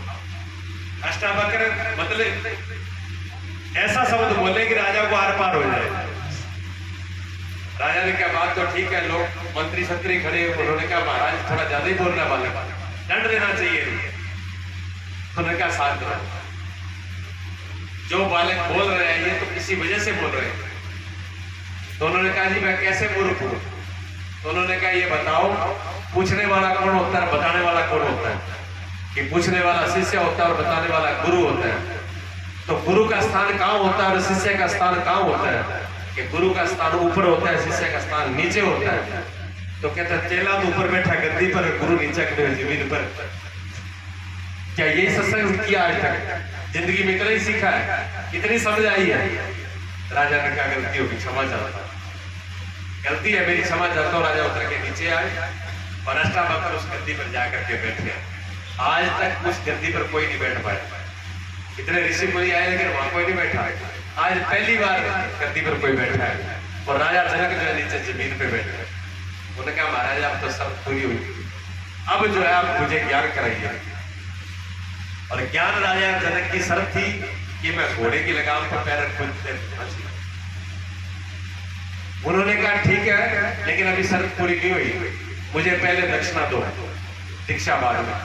अष्टावक्र मतलब ऐसा शब्द बोले कि राजा को आर पार हो जाए। राजा ने कहा बात तो ठीक है, लोग मंत्री संतरी खड़े, उन्होंने कहा महाराज थोड़ा ज्यादा ही बोलना वाले, दंड देना चाहिए। उन्होंने कहा साथ रहो, जो बालक बोल रहे हैं ये तो किसी वजह से बोल रहे हैं। तो उन्होंने कहा जी मैं कैसे मूर्ख हूं? तो उन्होंने कहा ये बताओ, पूछने वाला कौन होता है, बताने वाला कौन होता है? कि पूछने वाला शिष्य होता है और बताने वाला गुरु होता है। तो गुरु का स्थान कहाँ होता है और शिष्य का स्थान कहाँ होता है? कि गुरु का स्थान ऊपर होता है, शिष्य का स्थान नीचे होता है। तो कहता है चेला तो ऊपर बैठा गद्दी पर, गुरु नीचे खड़े जमीन पर। क्या यही सत्संग किया आज तक? जिंदगी में इतना ही सीखा है, इतनी समझ आई है? राजा ने कहा गलती होगी, क्षमा चाहता, गलती है मेरी, क्षमा चाहता हूँ। राजा उतर के नीचे आए और अष्टावक्र उस गद्दी पर जाकर के बैठे। आज तक उस गद्दी पर कोई नहीं बैठ पाया, इतने ऋषि मुनि आए लेकिन वहां कोई नहीं बैठा। आज पहली बार गद्दी पर कोई बैठा है, और राजा जनक जो है नीचे जमीन पे बैठे। उन्होंने कहा महाराज आप तो सब पूरी हुई, अब जो है आप मुझे ज्ञान कराइए। और ज्ञान राजा जनक की शर्त थी कि मैं घोड़े की लगाम पर पैर रखूं। उन्होंने कहा ठीक है, लेकिन अभी शर्त पूरी नहीं हुई, मुझे पहले दक्षिणा दो, दीक्षा बाद में।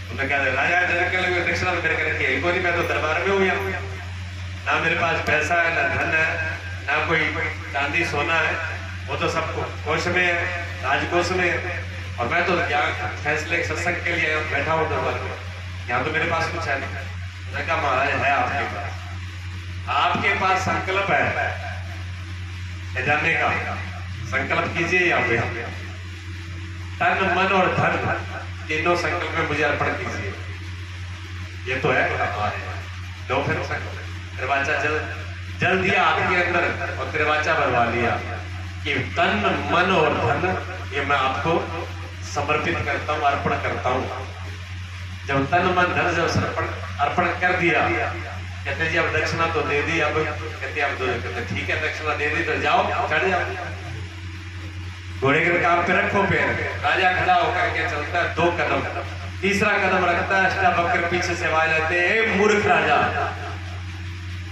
उन्होंने कहा राजा जनक के लिए दक्षिणा मेरे को रखी है, कोई मैं तो दरबार में हूँ, ना मेरे पास पैसा है, ना धन है, ना कोई चांदी सोना है, वो तो सब कोष में है, राजकोष में है, और मैं तो यहाँ फैसले सत्संग के लिए बैठा हूँ दरबार में, यहाँ तो मेरे पास कुछ है नहीं। मैंने कहा महाराज है आपके पास संकल्प है जाने का, संकल्प कीजिए यहाँ पे, तन मन और धन तीनों संकल्प में मुझे अर्पण कीजिए। ये तो है लो, फिर त्रिवाचा जल दिया आपके अंदर और त्रिवाचा भरवा लिया कि तन मन और धन ये मैं आपको समर्पित करता हूँ, अर्पण करता हूँ। जब तन मन धन जब अर्पण कर दिया, कहते जी अब दक्षिणा तो दे दी, अब कहते अब कहते ठीक है दक्षिणा दे दी तो जाओ चढ़ जाओ, घोड़े के रकाब पे रखो पैर। राजा खड़ा होकर के चलता है 2 कदम, तीसरा कदम रखता है, अष्टावक्र पीछे से आवाज लेते हैं मूर्ख राजा,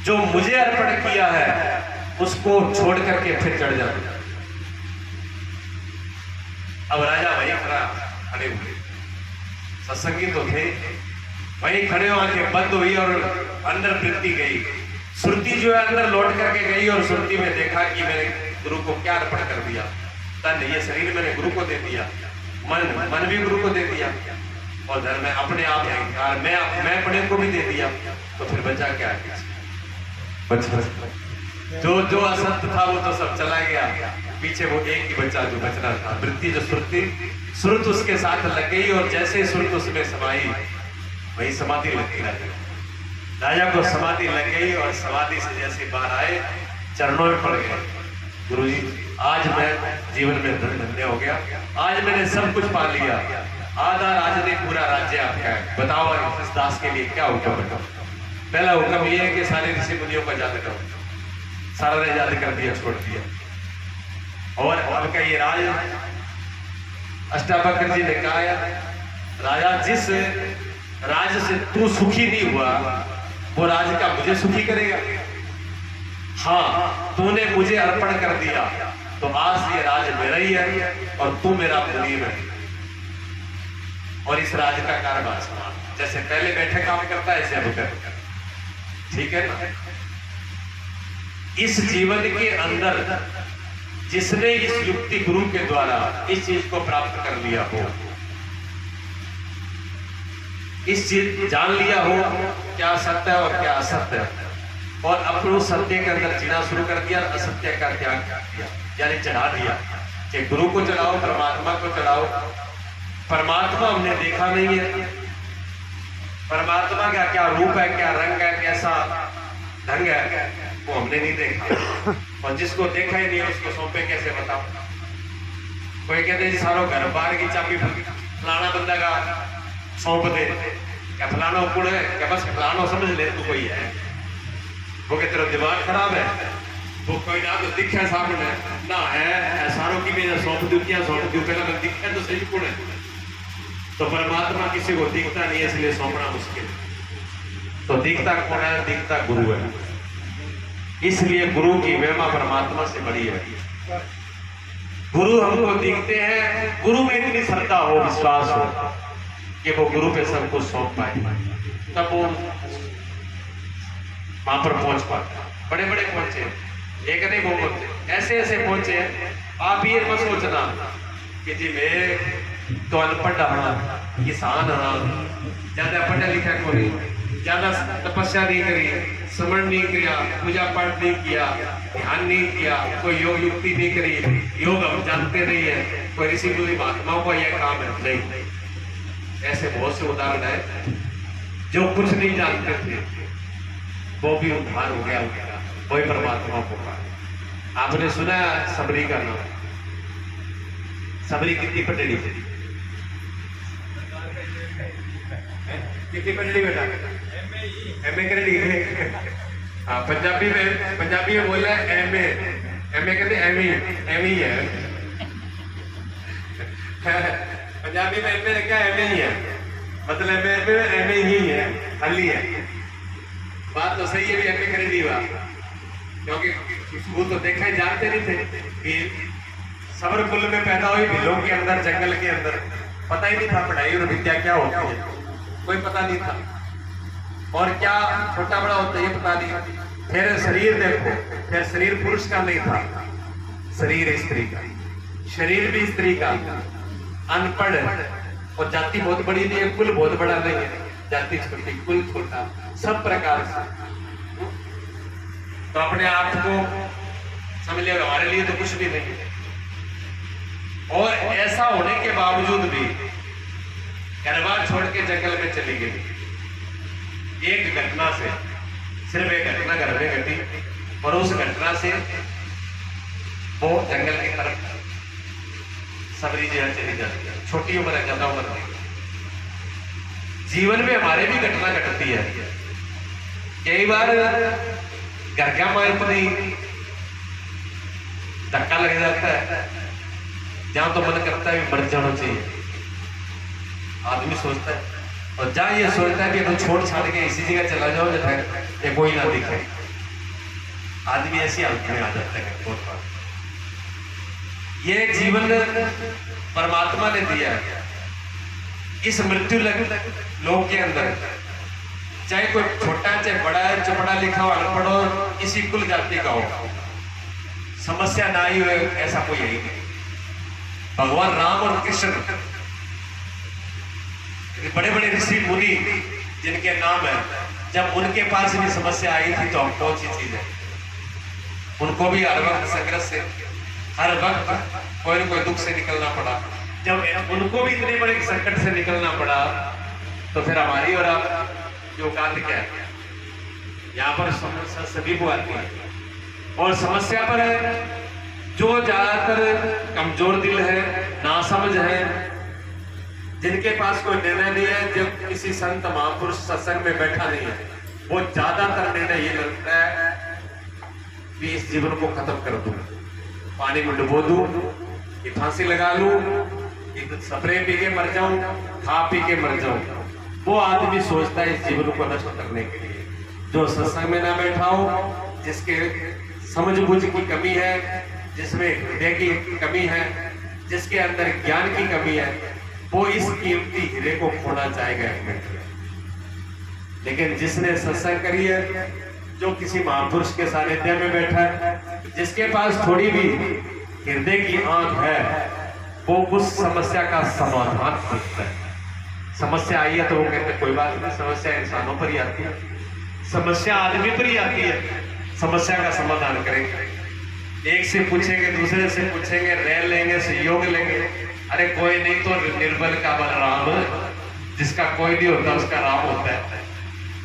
जो मुझे अर्पण किया है उसको छोड़ करके फिर चढ़ जाओ। अब राजा वही खड़ा खड़े हुए, सत्संगी तो थे, वही खड़े हो, आंखें बंद हुई और अंदर वृत्ति गई, सुरती जो है अंदर लौट करके गई, और सुरती में देखा कि मैंने गुरु को क्या अर्पण कर दिया। तन ये शरीर मैंने गुरु को दे दिया, मन भी गुरु को दे दिया, और धन में अपने आप अहंकार मैं अपने को भी दे दिया, तो फिर बचा क्या है? जो असत्य था वो तो सब चला गया, पीछे वो एक ही बचा जो बचना था। वृत्ति जो सुरत उसके साथ लग गई, और जैसे सुरत उसमें समाई वही समाधि लगती रही। राजा को समाधि लग गई, और समाधि से जैसे बाहर आए चरणों में पड़ गए, गुरुजी आज मैं जीवन में धन्य हो गया, आज मैंने सब कुछ पा लिया, आधा राज ने पूरा राज्य आपका है, बताओ इस दास के लिए क्या हुक्म है? पहला हुक्म यह है कि सारे ऋषि मुनियों का जान करो, सारा आजाद कर दिया, छोड़ दिया। और अब का ये राज अष्टावक्र जी ने कहा, राजा जिस राज से तू सुखी नहीं हुआ वो राज का मुझे सुखी करेगा। हाँ, तूने मुझे अर्पण कर दिया तो आज ये राज मेरा ही है और तू मेरा मुनीम है। और इस राज का कारोबार संभाल, जैसे पहले बैठे काम करता है ऐसे अब कर, ठीक है ना। इस जीवन के अंदर जिसने इस युक्ति गुरु के द्वारा इस चीज को प्राप्त कर लिया हो, इस चीज जान लिया हो क्या सत्य है और क्या असत्य है, और अपने सत्य के अंदर जीना शुरू कर दिया, असत्य का त्याग कर दिया, यानी चढ़ा दिया कि गुरु को चढ़ाओ, परमात्मा को चढ़ाओ। परमात्मा हमने देखा नहीं है, परमात्मा का क्या रूप है, क्या रंग है, कैसा ढंग है, वो हमने नहीं देखा। और जिसको देखा ही नहीं है उसको सौंपे कैसे बताओ। कोई कहते जी सारो घर बार की चाबी फलाना बंदा का सौंप दे, क्या फलाना गुण है, क्या बस फलाना समझ ले तू कोई है। वो कहते तेरा दिमाग खराब है, वो कोई ना तो दिखे सामने ना है, सारों की मैं सौंप दूं, क्या सौंप दूं, पहले मैं दिखे तो सही गुण है। तो परमात्मा किसी को दिखता नहीं है, इसलिए सौंपना मुश्किल। तो दिखता कौन है? दिखता गुरु है। इसलिए गुरु की महिमा परमात्मा से बड़ी है। गुरु हमको दिखते हैं, गुरु में इतनी श्रद्धा हो, विश्वास हो कि वो गुरु पे सब कुछ सौंप पाए, तब वो वहां पर पहुंच पाते। बड़े बड़े पहुंचे, एक नहीं वो पहुंचे, ऐसे ऐसे पहुंचे। आप ये मत सोचना कि जी मैं तो अनपढ़ हाँ, किसान हाँ, ज्यादा पढ़ा लिखा कोई, ज्यादा तपस्या नहीं करी, स्मरण नहीं किया, पूजा पाठ नहीं किया, ध्यान नहीं किया, कोई योग युक्ति नहीं करी, योग हम जानते नहीं है, कोई ऋषि मुनि महात्माओं का यह काम है नहीं। ऐसे बहुत से उदाहरण है जो कुछ नहीं जानते थे वो भी उद्धार हो गया उनका, वही परमात्मा को पाया। आपने सुना सबरी का नाम? सबरी कितनी पटड़ी थी? कितनी पटड़ी बेटा? एमए कर ली। हाँ, पंजाबी में बोला एमए, एमए कहते एम ही है। पंजाबी में एमए रखा एमए ही है, मतलब एमए ही है, हल्ली है। बात तो सही है भी, एमए कर ली बात, क्योंकि स्कूल तो देखा ही जानते नहीं थे कि सबर कुल में पैदा हुई भीलों के अंदर, जंगल के अंदर, पता ही नहीं था पढ़ाई और विद्या क्या होती है, कोई पता नहीं था। और क्या छोटा बड़ा होता है ये पता नहीं। फिर शरीर देखो, फिर शरीर पुरुष का नहीं था, शरीर स्त्री का, शरीर भी स्त्री का, अनपढ़, और जाति बहुत बड़ी नहीं है, कुल बहुत बड़ा नहीं है, जाति छोटी, कुल छोटा, सब प्रकार से। तो अपने आप को समझ लिया हमारे लिए तो कुछ भी नहीं है। और ऐसा होने के बावजूद भी घरबार छोड़ के जंगल में चली गई। एक घटना से, सिर्फ एक घटना घर में घटी, और उस घटना से वो जंगल की तरफ सबरी जो चली जाती है। छोटी उम्र है, ज्यादा उम्र नहीं। जीवन में हमारे भी घटना घटती है। कई बार घर का माँ इतनी धक्का लग जाता है, जहां तो मन करता है मर जाना चाहिए, आदमी सोचता है। और जहां ये सोचता है कि तो छोड़ छाड़ के इसी जगह चला जाओ जैसे कोई ना दिखे, आदमी ऐसी हालत में आ जाता है बहुत बार। ये जीवन परमात्मा ने दिया है। इस मृत्यु लोक के अंदर चाहे कोई छोटा है चाहे बड़ा है, चाहे पढ़ा लिखा हो, अनपढ़ हो, किसी कुल जाति का हो, समस्या ना ही हो ऐसा कोई है ही नहीं। भगवान राम और कृष्ण, बड़े बड़े ऋषि मुनि जिनके नाम है, जब उनके पास भी समस्या आई थी तो हम कौन सी चीज है, उनको भी हर वक्त संघर्ष से, हर वक्त कोई न कोई दुख से निकलना पड़ा। जब उनको भी इतने बड़े संकट से निकलना पड़ा तो फिर हमारी और आप जो कार्य क्या है, यहाँ पर समस्या सभी को आती है। और समस्या पर है जो ज्यादातर कमजोर दिल है, नासमझ है, जिनके पास कोई निर्णय नहीं है, जब किसी संत महापुरुष सत्संग में बैठा नहीं है, वो ज्यादातर निर्णय ये लगता है भी इस जीवन को खत्म कर दूं, पानी में डुबो दूं, ये फांसी लगा लूं, ये स्प्रे पी के मर जाऊं, खा पी के मर जाऊं। वो आदमी सोचता है इस जीवन को नष्ट करने के लिए। जो सत्संग में ना बैठा हो, जिसके समझ बूझ की कमी है, जिसमें हृदय की कमी है, जिसके अंदर ज्ञान की कमी है, वो इस कीमती हीरे को खोना चाहेगा एक मिनट में। लेकिन जिसने सत्संग करी है, जो किसी महापुरुष के सानिध्य में बैठा है, जिसके पास थोड़ी भी हृदय की आंख है, वो उस समस्या का समाधान खोजता है। समस्या आई है तो वो कहते हैं कोई बात नहीं, समस्या इंसानों पर ही आती है, समस्या आदमी पर ही आती है, समस्या का समाधान करेंगे। एक से पूछेंगे, दूसरे से पूछेंगे, रह लेंगे, सहयोग लेंगे। अरे कोई नहीं तो निर्बल का बलराम, जिसका कोई नहीं होता उसका राम होता है।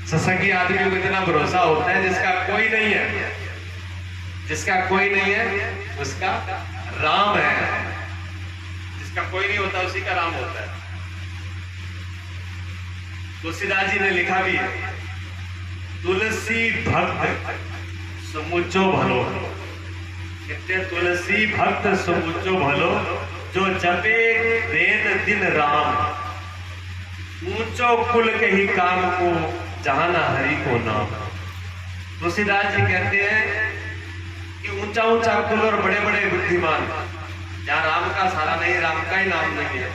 सत्संगी आदमी को इतना भरोसा होता है, जिसका कोई नहीं है, जिसका कोई नहीं है उसका राम है, जिसका कोई नहीं होता उसी का राम होता है। तुलसीदास जी ने लिखा भी है, तुलसी भक्त समुचो भलो, कहते तुलसी भक्त समुचो भलो, जो जपे वेद दिन राम, ऊंचो कुल के ही काम को जहाना हरि को नाम। तुलसीदास जी कहते हैं कि ऊंचा ऊंचा कुल और बड़े बड़े बुद्धिमान, जहां राम का सारा नहीं, राम का ही नाम नहीं है,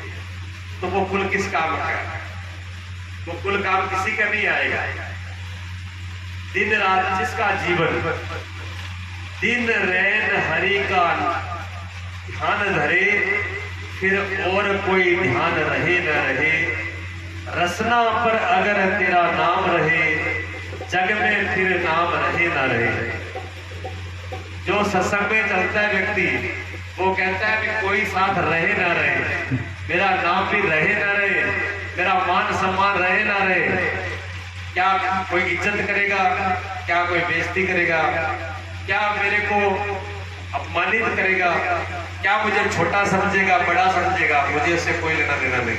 तो वो कुल किस काम का है? वो कुल काम किसी का नहीं आएगा। दिन रात जिसका जीवन दिन रैन हरि का ध्यान धरे, फिर और कोई ध्यान रहे न रहे, रसना पर अगर तेरा नाम रहे, जग में फिर नाम रहे न रहे। जो सत्संग में चलता है व्यक्ति, वो कहता है कि कोई साथ रहे ना रहे, मेरा नाम भी रहे ना रहे, मेरा मान सम्मान रहे ना रहे, क्या कोई इज्जत करेगा, क्या कोई बेइज्जती करेगा, क्या मेरे को अपमानित करेगा, क्या मुझे छोटा समझेगा, बड़ा समझेगा, मुझे इससे कोई लेना देना नहीं।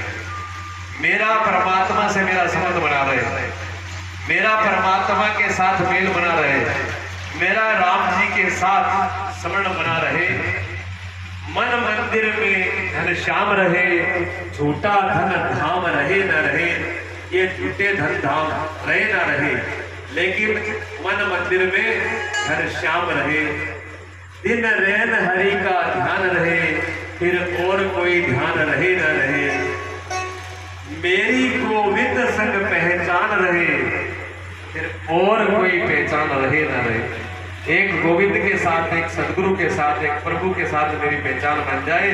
मेरा परमात्मा से मेरा संबंध बना रहे, मेरा परमात्मा के साथ मेल बना रहे, मेरा राम जी के साथ स्मरण बना रहे, मन मंदिर में धन श्याम रहे, झूठा धन धाम रहे न रहे, ये झूठे धन धाम रहे न रहे, लेकिन मन मंदिर में धन श्याम रहे, दिन रैन हरि का ध्यान रहे, फिर और कोई ध्यान रहे न रहे, मेरी गोविंद संग पहचान रहे, फिर और कोई पहचान रहे न रहे। एक गोविंद के साथ, एक सदगुरु के साथ, एक प्रभु के साथ मेरी पहचान बन जाए,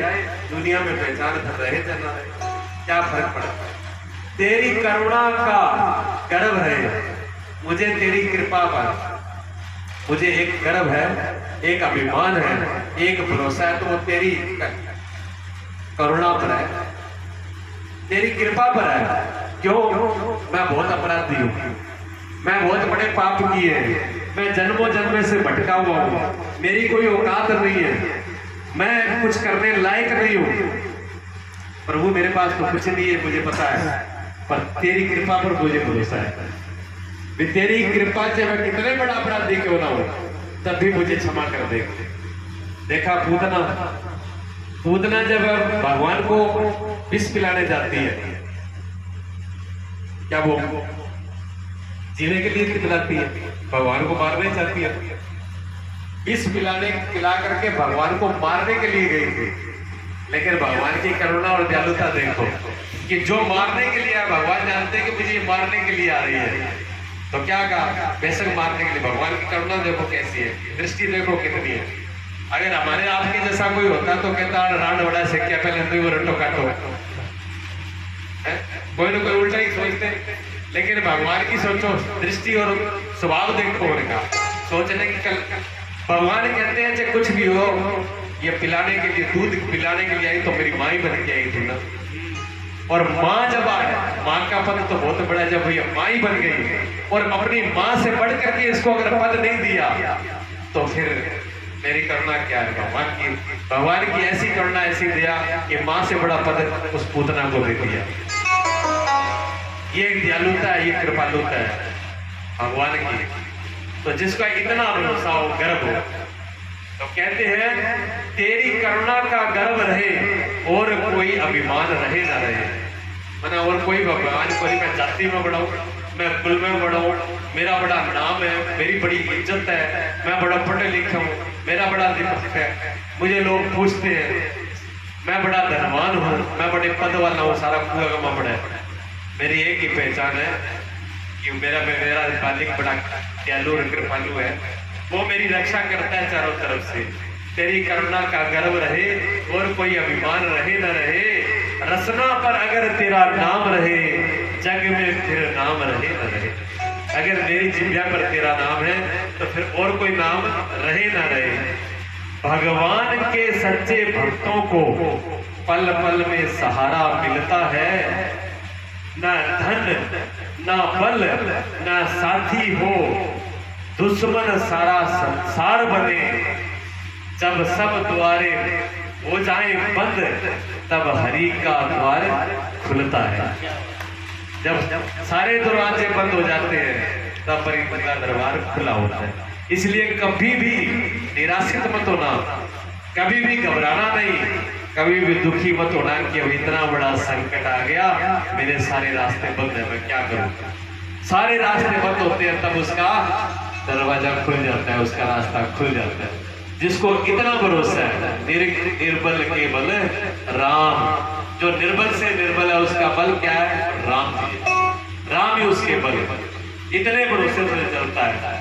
दुनिया में पहचान रहे न रहे, क्या फर्क पड़ता है? तेरी करुणा का गर्व है मुझे, तेरी कृपा पर मुझे एक गर्व है, एक अभिमान है, एक भरोसा है, तो वो तेरी करुणा पर है, तेरी कृपा पर है। क्यों? मैं बहुत अपराधी हूं, मैं बहुत बड़े पाप किए हैं, मैं जन्मों जन्म से भटका हुआ हूं, मेरी कोई औकात नहीं है, मैं कुछ करने लायक नहीं हूं। प्रभु मेरे पास तो कुछ नहीं है, मुझे पता है, पर तेरी कृपा पर मुझे भरोसा है। तेरी कृपा से मैं कितने बड़ा अपराधी क्यों ना हो, तब भी मुझे क्षमा कर दे। देखा पूतना जब भगवान को विष पिलाने जाती है, क्या वो जीने के लिए पिलाती है? भगवान को मारने चाहती है। विष पिला करके भगवान को मारने के लिए गई थी, लेकिन भगवान की करुणा और दयालुता देखो कि जो मारने के लिए, भगवान जानते हैं कि मुझे मारने के लिए आ रही है, तो क्या कहा? बेशक मारने के लिए। भगवान की करुणा देखो कैसी है, दृष्टि देखो कितनी है। अगर हमारे आपके जैसा कोई होता तो कहता राण बड़ा से क्या पहले तो वो रटो काटो, कोई ना कोई उल्टा ही सोचते। लेकिन भगवान की सोचो, दृष्टि और स्वभाव देखो उनका, सोचने की कल भगवान कहते हैं चाहे कुछ भी हो, ये पिलाने के लिए, दूध पिलाने के लिए आई तो मेरी माँ ही बन के आई थी ना। और माँ जब आए, माँ का पद तो बहुत बड़ा, जब ये माँ ही बन गई और अपनी माँ से बढ़ करके इसको अगर पद नहीं दिया तो फिर मेरी करुणा क्या है? भगवान की ऐसी करुणा, ऐसी दया कि माँ से बड़ा पद उस पूतना को दे दिया। ये दयालुता है, ये कृपालुता है भगवान की। तो जिसका इतना भरोसा हो, गर्व हो, कहते हैं तेरी करुणा का गर्व रहे और कोई अभिमान रहे ना रहे। मैंने और कोई भगवान कोई मैं जाति में बढ़ाऊं, मैं कुल में बढ़ाऊं, मेरा बड़ा नाम है, मेरी बड़ी इज्जत है, मैं बड़ा पढ़े लिखा हूँ, मेरा बड़ा दिमाग है, मुझे लोग पूछते हैं, मैं बड़ा धनवान हूँ, मैं बड़े पद वाला हूँ, सारा कुआ गमा बड़ा है। मेरी एक ही पहचान है कि मेरा मालिक बड़ा दयालु और कृपालु है, वो मेरी रक्षा करता है चारों तरफ से। तेरी करुणा का गर्व रहे और कोई अभिमान रहे न रहे, रसना पर अगर तेरा नाम रहे, जग में फिर नाम रहे न रहे। अगर मेरी जिह्वा पर तेरा नाम है तो फिर और कोई नाम रहे ना रहे। भगवान के सच्चे भक्तों को पल पल में सहारा मिलता है, ना धन ना बल ना साथी हो, दुश्मन सारा संसार बने, जब सब द्वारे हो जाए बंद, तब हरि का द्वार खुलता है। जब सारे दरवाजे बंद हो जाते हैं तब हरि का दरबार खुला होता है। इसलिए कभी भी निराशित मत होना, कभी भी घबराना नहीं, कभी भी दुखी मत होना कि अब इतना बड़ा संकट आ गया, मेरे सारे रास्ते बंद है, मैं क्या करूं। सारे रास्ते बंद होते हैं तब उसका दरवाजा खुल जाता है, उसका रास्ता खुल जाता है। जिसको इतना भरोसा है, निर्बल के बल राम, जो निर्बल से निर्बल है उसका बल क्या है, राम जी, राम ही उसके बल। इतने भरोसे से चलता है।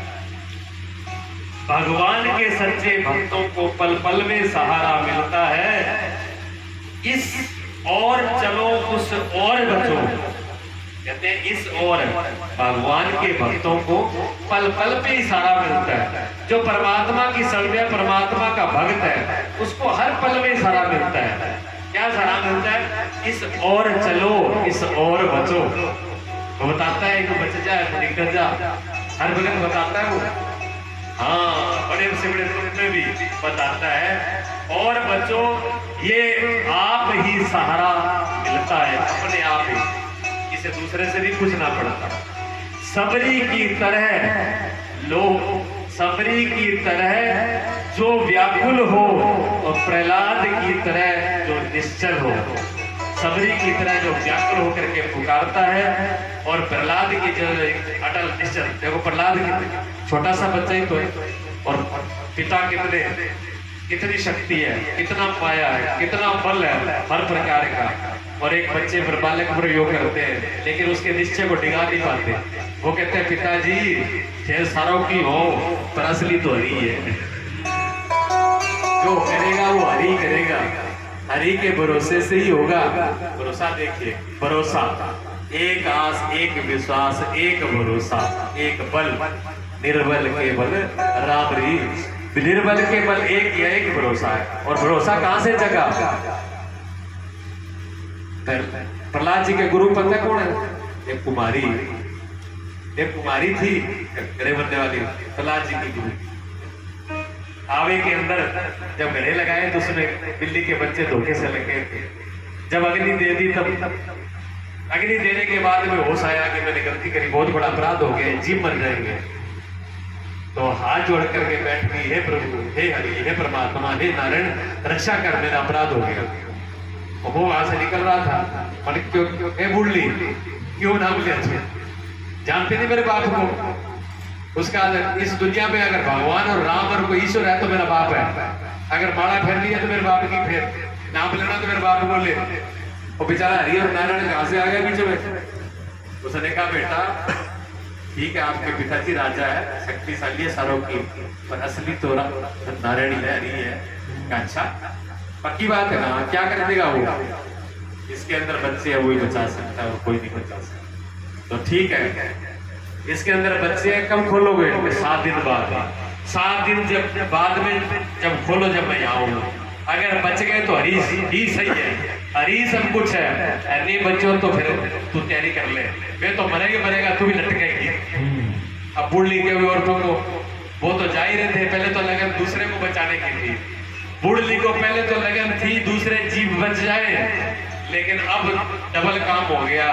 भगवान के सच्चे भक्तों को पल पल में सहारा मिलता है, इस और चलो उस और बचो। कहते हैं इस और भगवान के भक्तों को पल पल पे ही सहारा मिलता है। जो परमात्मा की संज्ञा परमात्मा का भक्त है उसको हर पल में सहारा मिलता है। क्या सहारा मिलता है, इस और चलो इस और बचो। वो बताता है कि बच जाए तो निकल जा, हर भगत बताता है वो। हाँ, बड़े से बड़े दुख में भी बताता है और बच्चों ये आप ही सहारा मिलता है, अपने आप ही, किसी दूसरे से नहीं पूछना पड़ता। सबरी की तरह लो, सबरी की तरह जो व्याकुल हो और प्रहलाद की तरह जो निश्चल हो। सबरी की तरह जो व्याकुल होकर के पुकारता है और प्रहलाद की जो अटल निश्चल। देखो प्रहलाद की छोटा सा बच्चा ही तो है और पिता कितनी शक्ति है, कितना माया है, कितना बल है हर प्रकार का, और एक बच्चे पर बालक पर योग करते हैं लेकिन उसके निश्चय को डिगा नहीं पाते। वो कहते हैं पिताजी खेल सारों की हो पर असली तो हरी है, जो करेगा वो हरी करेगा, हरि के भरोसे से ही होगा। भरोसा देखिए, भरोसा, एक आस, एक विश्वास, एक भरोसा, एक बल, निर्बल के बल राम री। निर्बल के बल एक या एक भरोसा है। और भरोसा कहां से जगा, प्रहलाद जी के गुरु पता कौन है, एक कुमारी थी गले बनने वाली, प्रहलाद जी की गुरु। आवे के अंदर जब गले लगाए तो उसमें बिल्ली के बच्चे धोखे से लगे थे। जब अग्नि दे दी तब अग्नि देने के बाद में होश आया कि मैंने गलती करी, बहुत बड़ा अपराध हो गया, जीव मर जाएंगे। तो हाथ जोड़ करके बैठ गई, हे प्रभु, हे हरि, हे परमात्मा, हे नारायण, रक्षा कर, मेरा अपराध हो गया। और वो वहां से निकल रहा था, मैंने क्यों बूढ़ ली, क्यों नाम लिया, जानते नहीं मेरे बाप को। उसका इस दुनिया में अगर भगवान और राम और कोई ईश्वर है तो मेरा बाप है, अगर माला फेर लिया तो मेरे बाप की फेर, नाम लेना तो मेरे बाप को ले। वो बेचारा हरि और नारायण कहां से आ गया बीच में। उसने कहा बेटा ठीक है, आपके पिताजी राजा है, शक्तिशाली है सारों की, पर असली तो नारायण है, हरि है। अच्छा पक्की बात है ना, क्या कर देगा वो, इसके अंदर बच्चे है वही बचा सकता है और कोई नहीं बचा सकता। तो ठीक है, इसके अंदर बच्चे हैं, कब खोलोगे, 7 दिन बाद। 7 दिन जब बाद में जब खोलो, जब मैं आऊंगा, अगर बच गए तो हरी ही सही है, हरी सब कुछ है, नहीं बच्चों तो फिर तू तैयारी कर ले, वे तो मरेगा, तू भी लटकेगी। अब बूढ़ी के हुए औरतों को वो तो जा ही रहे थे, पहले तो लगन दूसरे को बचाने की थी, बूढ़ी को पहले तो लगन थी दूसरे जीव बच जाए, लेकिन अब डबल काम हो गया,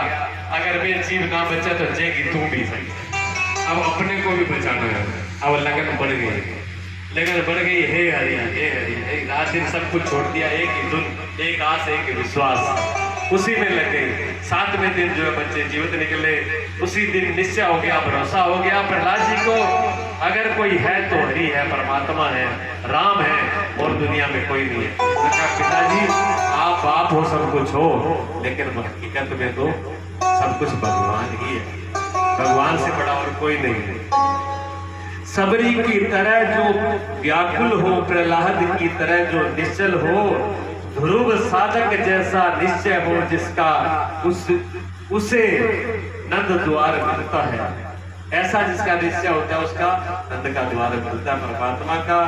अगर वे जीव ना बचा तो जाएगी तू भी सही, अब अपने को भी बचाना है, अब लगन बढ़ गई। लेकिन बढ़ गई हे हरि हे हरि, एक रात दिन सब कुछ छोड़ दिया, एक ही धुन, एक आस, एक ही विश्वास, उसी में लग गई। 7वें दिन जो है बच्चे जीवित निकले। उसी दिन निश्चय हो गया, भरोसा हो गया प्रहलाद जी को, अगर कोई है तो हरि है, परमात्मा है, राम है, और दुनिया में कोई नहीं है। तो कहा पिताजी आप बाप हो, सब कुछ हो, लेकिन हकीकत में तो सब कुछ भगवान ही है, भगवान से बड़ा और कोई नहीं है। सबरी की तरह जो व्याकुल हो, प्रहलाद की तरह जो निश्चल हो, ध्रुव साधक जैसा निश्चय हो जिसका, उसे नंद द्वार मिलता है। ऐसा जिसका निश्चय होता है उसका नंद का द्वार मिलता है। परमात्मा का,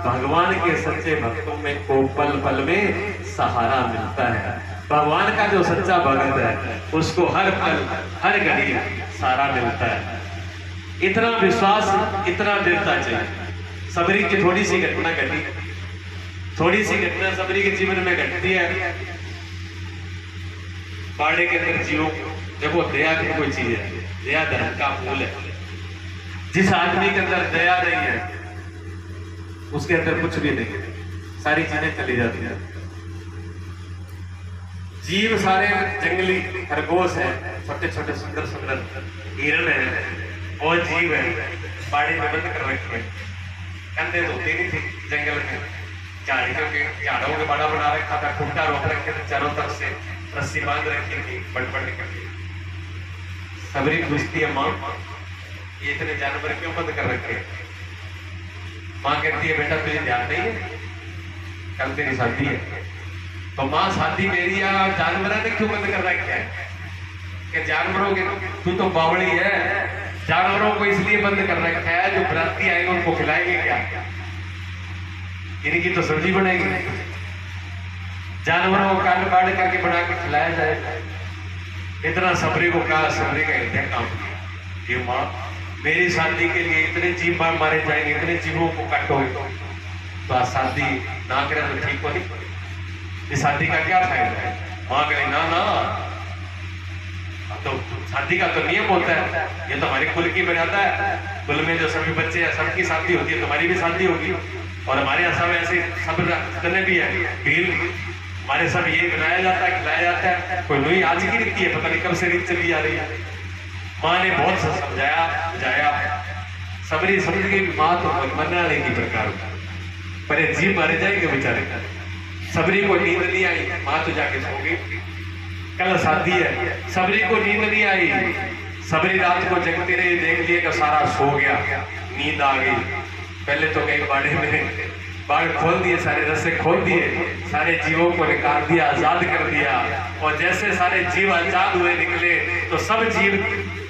भगवान के सच्चे भक्तों में को पल पल में सहारा मिलता है। भगवान का जो सच्चा भक्त है उसको हर पल हर घड़ी सहारा मिलता है। इतना विश्वास, इतना दृढ़ता चाहिए। सबरी की थोड़ी सी घटना घटी, थोड़ी सी घटना सबरी के जीवन में घटती है। बाड़े के अंदर जीवों, देखो दया की कोई चीज है, दया धर्म का मूल है। जिस आदमी के अंदर दया नहीं है उसके अंदर कुछ भी नहीं है, सारी चीजें चली जाती है। जीव सारे जंगली खरगोश है, छोटे छोटे सुंदर सुंदर हिरण है, और जीव है बाड़ी में बंद कर रखे हैं। कंधे धोती नहीं थी जंगल में, झाड़ियों के झाड़ों के बड़ा बना रखा था, खूंटा रोक रखे थे, चारों तरफ से रस्सी बांध रखी थी, बड़ बड़ करके। सबरी पूछती है माँ ये इतने जानवर क्यों बंद कर रखे? माँ कहती है बेटा तुझे ध्यान नहीं है, कल तेरी शादी है। तो माँ शादी मेरी या जानवरों ने क्यों बंद कर रखे हैं? कि जानवरों के, तू तो बावड़ी है, जानवरों को इसलिए बंद कर रखा है जो बराती आएंगे उनको खिलाएंगे क्या? इनकी तो सब्जी बनेगी, जानवरों को काट काट करके बना के खिलाया जाएगा। इतना सबरी को कहा, सबरी का हृदय काम किया, ये माँ मेरी शादी के लिए इतने जीव मारे जाएंगे, इतने जीवों को काटोगे तो आज शादी ना करें तो ठीक हो नहीं, इस शादी का क्या फायदा है? माँ कहे ना ना, तो शादी का तो नियम होता है, ये तो हमारे कुल की मर्यादा है, कुल में जो सभी बच्चे हैं सबकी शादी होती है, तुम्हारी भी शादी होगी। और हमारे यहाँ सब ऐसे सब जितने भी है भील, हमारे सब ये बनाया जाता है, खिलाया जाता है। कोई नई आज की रीति है, पता नहीं कब से रीत चली आ रही है। माँ ने बहुत समझाया बुझाया, सबरी समझ गई माँ तो मरना नहीं की प्रकार, पर ये जीव मारे जाएंगे बेचारे। सबरी को नींद नहीं आई, माँ तो जाके सो गई, कल शादी है। सबरी को नींद नहीं आई, सबरी रात को जगती रही, देख लिया कि सारा सो गया, नींद आ गई। पहले तो कई बाड़े में बाड़ खोल दिए, सारे रस्से खोल दिए, सारे जीवों को निकाल दिया, आजाद कर दिया। और जैसे सारे जीव आजाद हुए निकले तो सब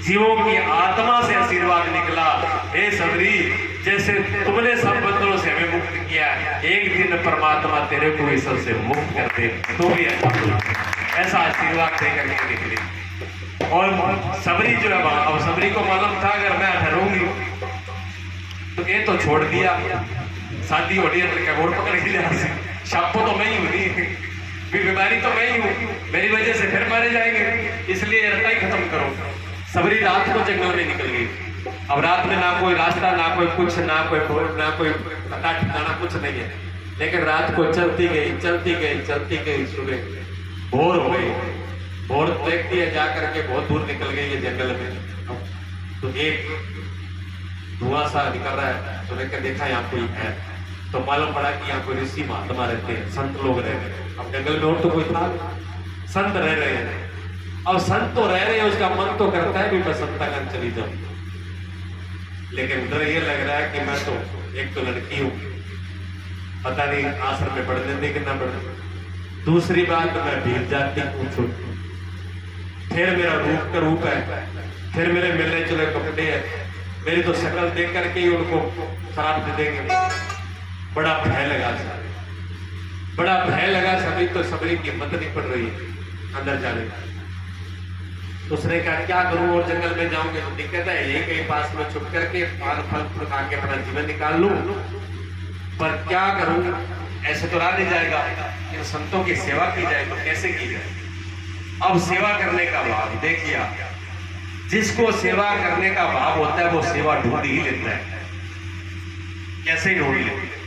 जीवों की आत्मा से आशीर्वाद निकला, हे सबरी जैसे तुमने सब बंधनों से हमें मुक्त किया, एक दिन परमात्मा तेरे को इस सबसे मुक्त कर दे तो भी ऐसा आशीर्वाद देकर के निकली। और सबरी जो है अब सबरी को मालूम था अगर मैं ठहरूंगी तो ये तो छोड़ दिया, शादी हो रही है तो क्या गोड़ पकड़ के लिया, शापो तो मैं ही हूँ, बीमारी तो मैं ही हूँ, मेरी वजह से फिर मारे जाएंगे, इसलिए रटा ही खत्म करो। सबरी रात को जंगल में निकल गई। अब रात में ना कोई रास्ता, ना कोई कुछ, ना कोई पता ठिकाना कुछ नहीं है, लेकिन रात को चलती गई चलती गई चलती गई, सुबह भोर हो गई। भोर देखती है जाकर के बहुत दूर निकल गई है जंगल में, तो एक धुआं सा निकल रहा है, तो लेकर देखा यहाँ कोई है, तो मालूम पड़ा कि यहाँ कोई ऋषि महात्मा रहते हैं, संत लोग रह रहे हैं। अब जंगल में और तो कोई था, संत रह रहे हैं। अब संत तो रह रहे हैं, उसका मन तो करता है कि मैं संतागन चली जाऊं, लेकिन डर ये लग रहा है कि मैं तो एक तो लड़की हूं, पता नहीं आश्रम में पढ़ने दे कि ना पढ़ने, दूसरी बात मैं भीड़ जाती हूँ, फिर मेरा रूप का रूप है, फिर मेरे मिलने चले कपड़े हैं, मेरी तो शक्ल देख करके ही उनको शराब दे देंगे। बड़ा भय लगा, बड़ा भय लगा। सभी तो सबरी की हिम्मत नहीं पड़ रही है अंदर जाने का। उसने कहा क्या करूं, और जंगल में जाऊंगे तो दिक्कत है, यही कहीं पास में छुप करके फल फल खा के अपना जीवन निकाल लूं, पर क्या करूं, ऐसे तो रहा नहीं जाएगा। इन संतों की सेवा की जाए तो कैसे की जाए। अब सेवा करने का भाव देखिए, जिसको सेवा करने का भाव होता है वो सेवा ढूंढ ही लेता है, कैसे ढूंढ लेता है।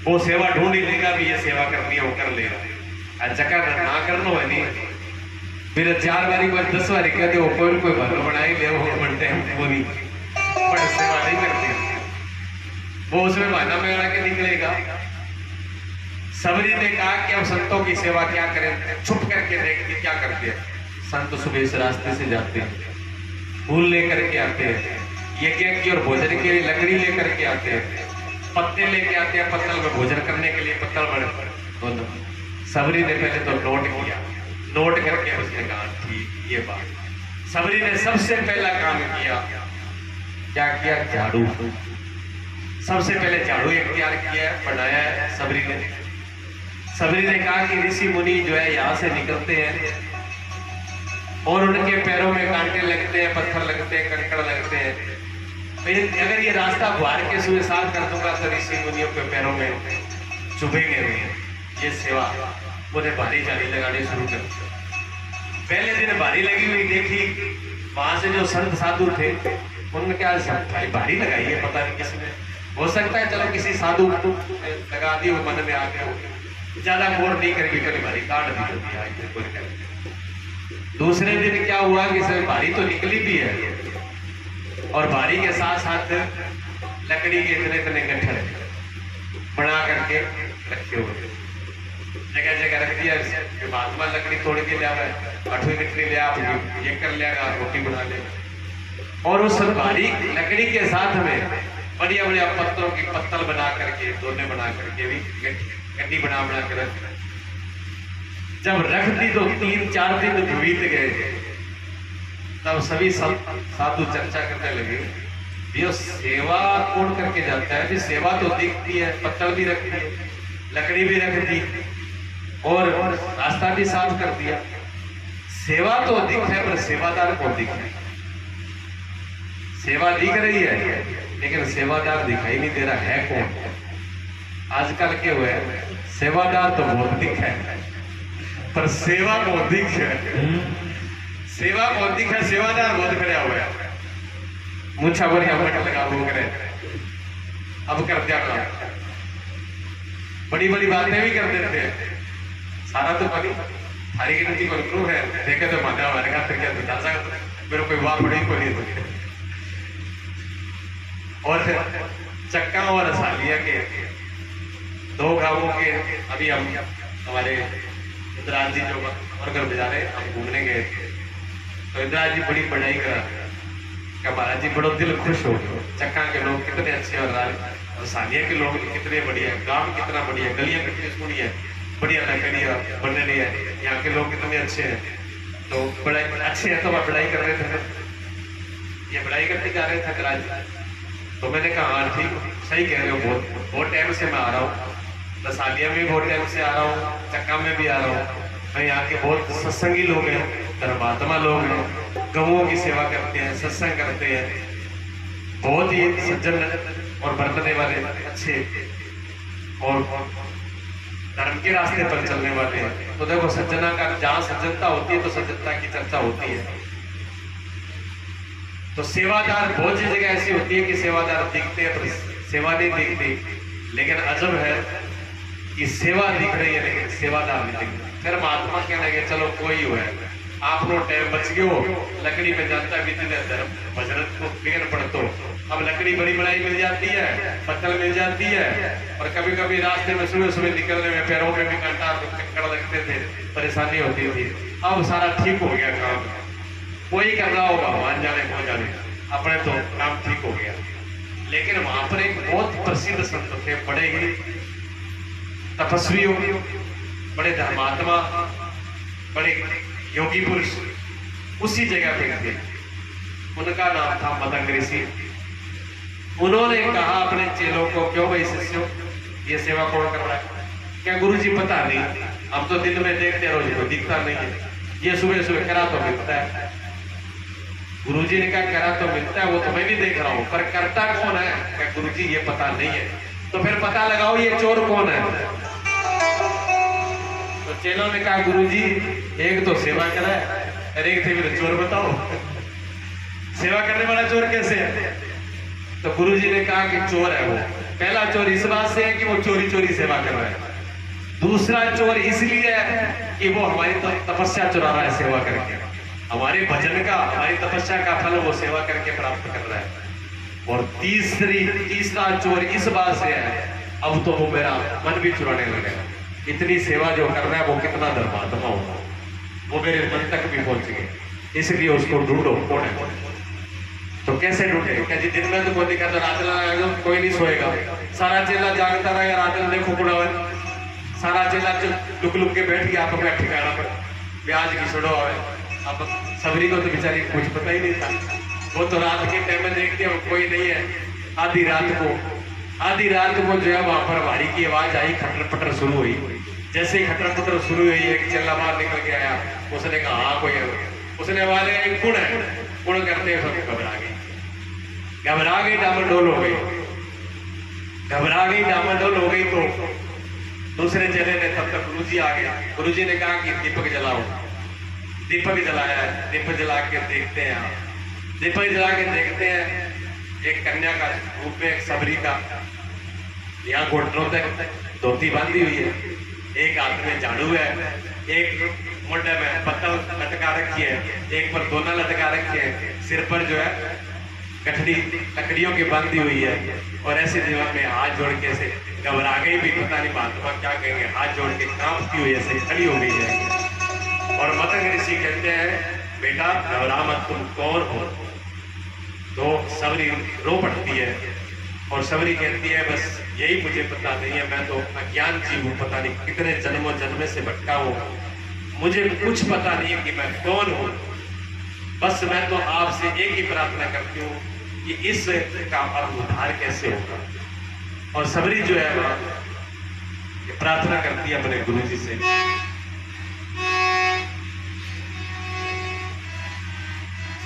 वो सेवा ढूंढ ही लेगा भी ये सेवा करनी है वो कर लेगा। चक्कर ना करना है नहीं फिर 4 बारी कोई 10 बारी कहते वो कोई भलो बना ही ले वो बनते हैं वो नहीं पर सेवा नहीं करते वो उसमें बहाना में अड़ा के निकलेगा। सबरी ने कहा कि अब संतों की सेवा क्या करें, छुप करके देखते क्या करते हैं। संत सुबह इस रास्ते से जाते हैं, फूल लेकर के आते हैं, यज्ञ की और भोजन के लिए लकड़ी लेकर के आते हैं, पत्ते लेके आते हैं पत्तल में भोजन करने के लिए पत्तल बड़े। सबरी ने पहले तो नोट किया, नोट करके उसने कहा ठीक ये बात। सबरी ने सबसे पहला काम किया, क्या किया, झाड़ू। सबसे पहले झाड़ू इख्तियार किया, बनाया है सबरी ने। सबरी ने कहा कि ऋषि मुनि जो है यहाँ से निकलते हैं और उनके पैरों में कांटे लगते हैं, पत्थर लगते हैं, कंकड़ लगते हैं। अगर ये रास्ता बुहार के सुबह साफ कर दूंगा तो ऋषि मुनियों के पैरों में चुभेंगे नहीं। ये सेवा उन्हें भारी जाली लगानी शुरू कर। पहले दिन भारी लगी हुई देखी, वहां से जो संत साधु थे उन्होंने क्या भाई भारी लगाई है, पता नहीं किसने, हो सकता है चलो किसी साधु लगा दी हो, मन में आ गया हो, ज्यादा मोर नहीं करेगी, कभी भारी काट दी। दूसरे दिन क्या हुआ कि सब भारी तो निकली भी है और भारी के साथ साथ लकड़ी के इतने इतने गट्ठर बना करके रखे हुए, जगह जगह रख दिया। महात्मा लकड़ी तोड़ के लिया, 8वीं गठरी लिया, ये कर लिया, रोटी बना ले। और उस भारी लकड़ी के साथ में बढ़िया बढ़िया पत्तों की पत्तल बना करके, दोने बना करके भी गड्डी बना कर रख। जब रख दी तो 3-4 दिन बीत गए, तब सभी साधु चर्चा करने लगे, ये सेवा कौन करके जाता है? भी सेवा तो दिखती है, पत्तल भी रख दी, लकड़ी भी रख दी और रास्ता भी साफ कर दिया। सेवा तो दिख है पर सेवादार कौन दिख है? सेवा दिख रही है लेकिन सेवादार दिखाई नहीं दे रहा है कौन? आजकल के हुए सेवादार तो बहुत दिख है पर सेवा बहुत दिख है। सेवा बहुत दिख है, सेवादार बहुत खड़ा हुआ है। मुझा बढ़िया मट लगा वो करे, अब कर दिया काम, बड़ी बड़ी बातें भी कर देते हैं। सारा तो पनी हरी गिनती को क्रू है, देखे तो माना हमारे का फिर क्या तो दासा मेरे कोई वाह पड़ी को नहीं तो। और चक्का और सालिया के 2 गांवों के अभी हम हमारे इंद्राज जी जो वर्कर बेचारे हम घूमने गए थे, तो इंद्राज जी बड़ी पढ़ाई करा क्या महाराज जी बड़ो दिल खुश हो गए। चक्का के लोग कितने अच्छे और सालिया के लोग कितने बढ़िया, गांव कितना बढ़िया, गलियां कितनी सुनी है, बढ़िया लकड़ियां बनने रही है, यहाँ के लोग कितने अच्छे हैं। तो बड़ा अच्छे हैं, तो मैं पढ़ाई कर रहे थे, ये पढ़ाई करने जा रहे थे इंद्राज। तो मैंने कहा हाँ ठीक सही कह रहे हो, बहुत टाइम से मैं आ रहा हूँ, सालिया में बहुत टाइम से आ रहा हूँ, चक्का में भी आ रहा हूँ। मैं यहाँ के बहुत सत्संगी लोग हैं, धर्मात्मा लोग हैं, गौओं की सेवा करते हैं, सत्संग करते हैं, बहुत ही सज्जन और बरतने वाले अच्छे और धर्म के रास्ते पर चलने वाले हैं। तो देखो सज्जना का जहाँ सज्जनता होती है तो सज्जनता की चर्चा होती है। तो सेवादार बहुत सी जगह ऐसी होती है कि सेवादार दिखते हैं तो सेवा नहीं दिखती, लेकिन अजब है कि सेवा दिख रही है लेकिन सेवादार नहीं दिख रही। फिर महात्मा कहने लगे चलो कोई हो है, आप लोग टाइम बच गए हो, लकड़ी में जानता भी धर्म भजन को बिगड़ पड़तो। अब लकड़ी बड़ी बड़ाई मिल जाती है, पत्थर मिल जाती है, और कभी कभी रास्ते में सुबह सुबह निकलने में पैरों में भी कंटा कंकड़ लगते थे, परेशानी होती थी। अब सारा ठीक हो गया काम, कोई कर रहा होगा भगवान जाने को जाने, अपने तो काम ठीक हो गया। लेकिन वहां पर एक बहुत प्रसिद्ध संत थे, बड़े ही तपस्वी, बड़े धर्मात्मा, बड़े योगी पुरुष उसी जगह पे थे। उनका नाम था मदंग ऋषि। उन्होंने कहा अपने चेलों को, क्यों भाई शिष्यों ये सेवा कौन कर रहा है? क्या गुरुजी पता नहीं, हम तो दिन में देखते रोज को दिखता नहीं है, ये सुबह सुबह करा तो मिलता है। गुरुजी ने कहा करा तो मिलता है, वो तो मैं भी देख रहा हूं, पर करता कौन है? क्या गुरुजी ये पता नहीं है, तो फिर पता लगाओ ये चोर कौन है। तो चेलों ने कहा गुरुजी एक तो सेवा करा है और एक थे मेरे चोर, बताओ सेवा करने वाला चोर कैसे है? तो गुरुजी ने कहा कि चोर है वो पहला चोर इस बात से है कि वो चोरी चोरी सेवा कर रहा है, दूसरा चोर इसलिए है कि वो हमारी तपस्या चुरा रहा है सेवा करके, हमारे भजन का, हमारी तपस्या का फल वो सेवा करके प्राप्त कर रहा है। और तीसरा चोर इस बात से है, अब तो वो मेरा मन भी चुराने लगेगा, इतनी सेवा जो कर रहा है वो कितना धर्मात्मा होगा, वो मेरे मन तक भी पहुंच गए, इसलिए उसको ढूंढो कौन है। तो कैसे ढूंढे? क्या जी दिन में तो कोई दिखा, तो रात में कोई नहीं सोएगा, सारा चेला जागता रहेगा, रात में देखो बुढ़ा सारा चेला लुक लुक के बैठ गया आप अपना ठिकाना पर, ब्याज की छोड़ो। अब सबरी को तो बेचारी कुछ पता ही नहीं था, वो तो रात के टाइम में देखते हो कोई नहीं है। आधी रात को जो है वहां पर भारी की आवाज आई, खटर पटर शुरू हुई। जैसे ही खटर पटर शुरू हुई एक चेला बाहर निकल के आया, उसने कहा हाँ कोई है, उसने आवाज एक गुण है, गुण करते हुए घबरा गई, डामाडोल हो गई। तो दूसरे चेले ने तब तक गुरुजी आ गए, गुरुजी ने कहा कि दीपक जलाओ। दीपक जलाया, दीपक जला के देखते हैं, दीपक जला के देखते हैं एक कन्या का रूप में, एक सबरी का, यहाँ घुटनों तक धोती बांधी हुई है, एक हाथ में झाड़ू है, एक मुंडे में पत्तल लटका रखी है, एक पर दोना लटका रखी है, सिर पर जो है कठड़ी लकड़ियों की बांधी हुई है, और ऐसे जीवन में हाथ जोड़ के ऐसे घबरा गई भी, पता नहीं महात्मा क्या कहेंगे, हाथ जोड़ के कांपती हुई ऐसे खड़ी हो गई है। और मतंग ऋषि कहते हैं बेटा घबरा मत, तुम कौन हो? तो सबरी रो पड़ती है, और सबरी कहती है बस यही मुझे पता नहीं है, मैं तो अज्ञान जीव हूँ, पता नहीं कितने जन्मों जन्मे से भटका हूँ, मुझे कुछ पता नहीं है कि मैं कौन हूँ। बस मैं तो आपसे एक ही प्रार्थना करती हूँ कि इस का अब उद्धार कैसे होगा। और सबरी जो है वह प्रार्थना करती है अपने गुरु जी से।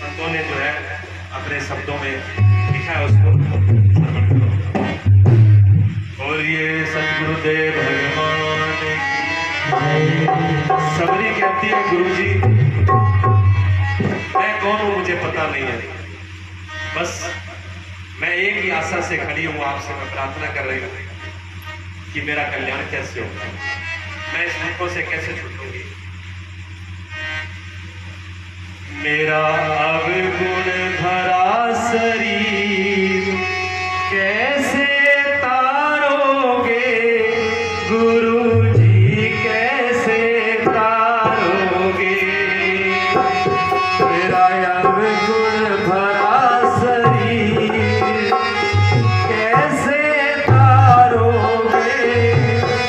संतों ने जो है अपने शब्दों में लिखा है, उसको बोलिए सतगुरुदेव भगवान की। सबरी कहती है गुरुजी मैं कौन हूं मुझे पता नहीं है, बस मैं एक ही आशा से खड़ी हूं, आपसे मैं प्रार्थना कर रही हूं कि मेरा कल्याण कैसे होगा, मैं इस दुखों से कैसे छूटूंगी। मेरा अवगुण भरा शरीर कैसे तारोगे गुरुजी, कैसे तारोगे। मेरा अवगुण भरा शरीर कैसे तारोगे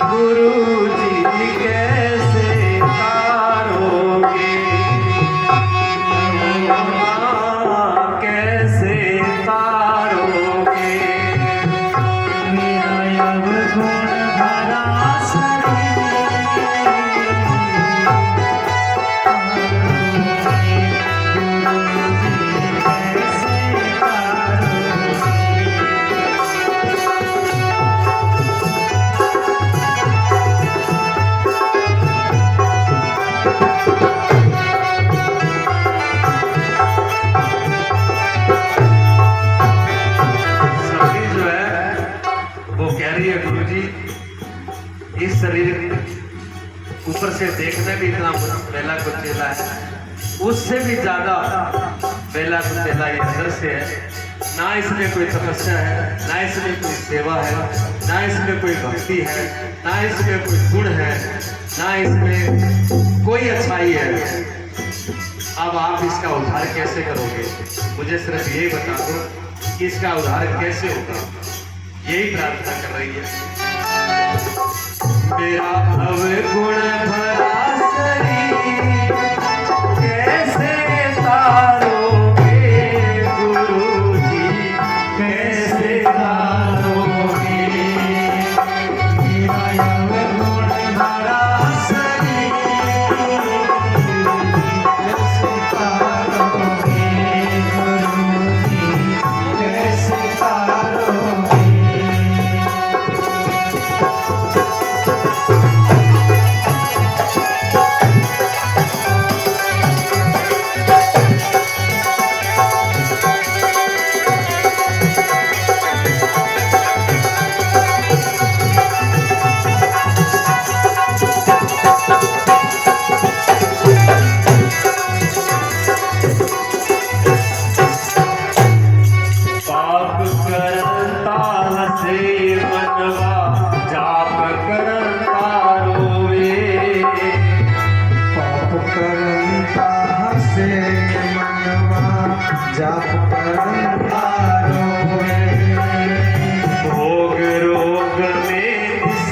गुरुजी, कैसे तारोगे। कैसे तारोगे मेरा अवगुण भरा शरीर, इस शरीर ऊपर से देखने भी इतना बेला कुचेला है, उससे भी ज्यादा बेला कुचेला ये अंदर से है। ना इसमें कोई तपस्या है, ना इसमें कोई सेवा है, ना इसमें कोई भक्ति है, ना इसमें कोई गुण है, ना इसमें कोई अच्छाई है। अब आप इसका उद्धार कैसे करोगे? मुझे सिर्फ यही बता दो कि इसका उद्धार कैसे होगा, यही प्रार्थना कर रही है। मेरा अवगुण भरा शरीर कैसे तारोगे गुरुजी, कैसे तारोगे। मेरा अवगुण भरा शरीर कैसे तारोगे गुरुजी, कैसे तारोगे।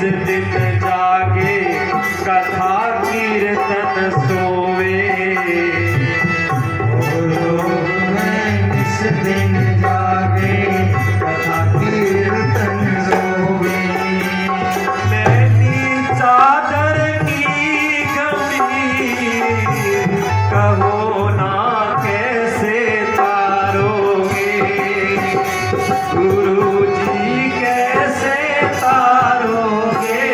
दिन जागे कथा कीर्तन सोवे। निस दिन जागे कथा कीर्तन सोवे। मैनी चादर की गमी कहो ना कैसे तारोगे, गुरु जी कैसे तारोगे,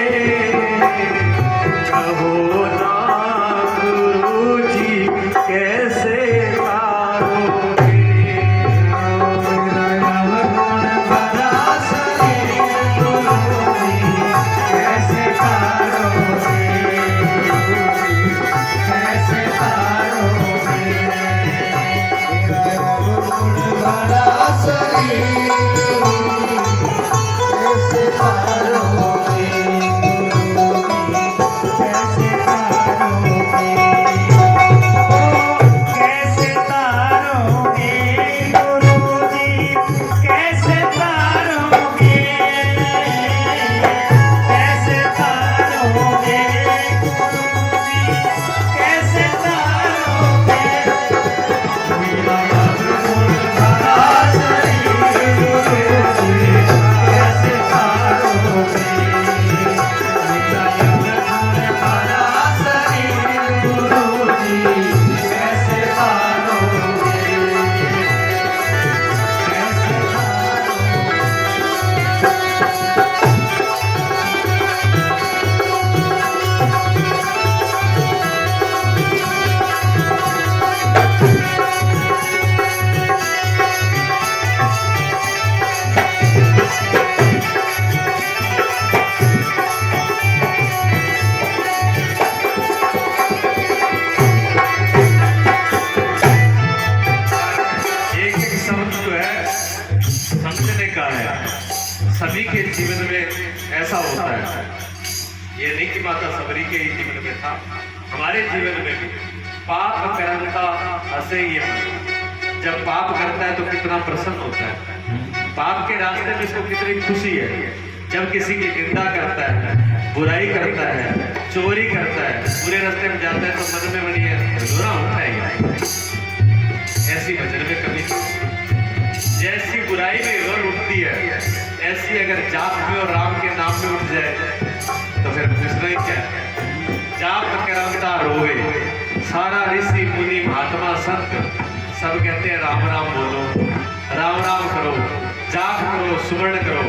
कहो ना गुरु जी कैसे तारोगे। सभी के जीवन में ऐसा होता है। ये नहीं कि माता सबरी के ही जीवन में था, हमारे जीवन में भी पाप करता हंसे ये मन। जब पाप करता है तो कितना प्रसन्न होता है, पाप के रास्ते में इसको कितनी खुशी है। जब किसी की निंदा करता है, बुराई करता है, चोरी करता है, बुरे रास्ते में जाता है तो मन में बनी है रोना उठता है। ऐसी भजन में कभी जैसी बुराई में रोन उठती है, ऐसी अगर जाप में और राम के नाम में उठ जाए तो फिर पूछना ही क्या है। जाप करता रोवे सारा ऋषि मुनि महात्मा संत सब कहते हैं राम राम बोलो, राम राम करो, जाप करो, सुमरण करो।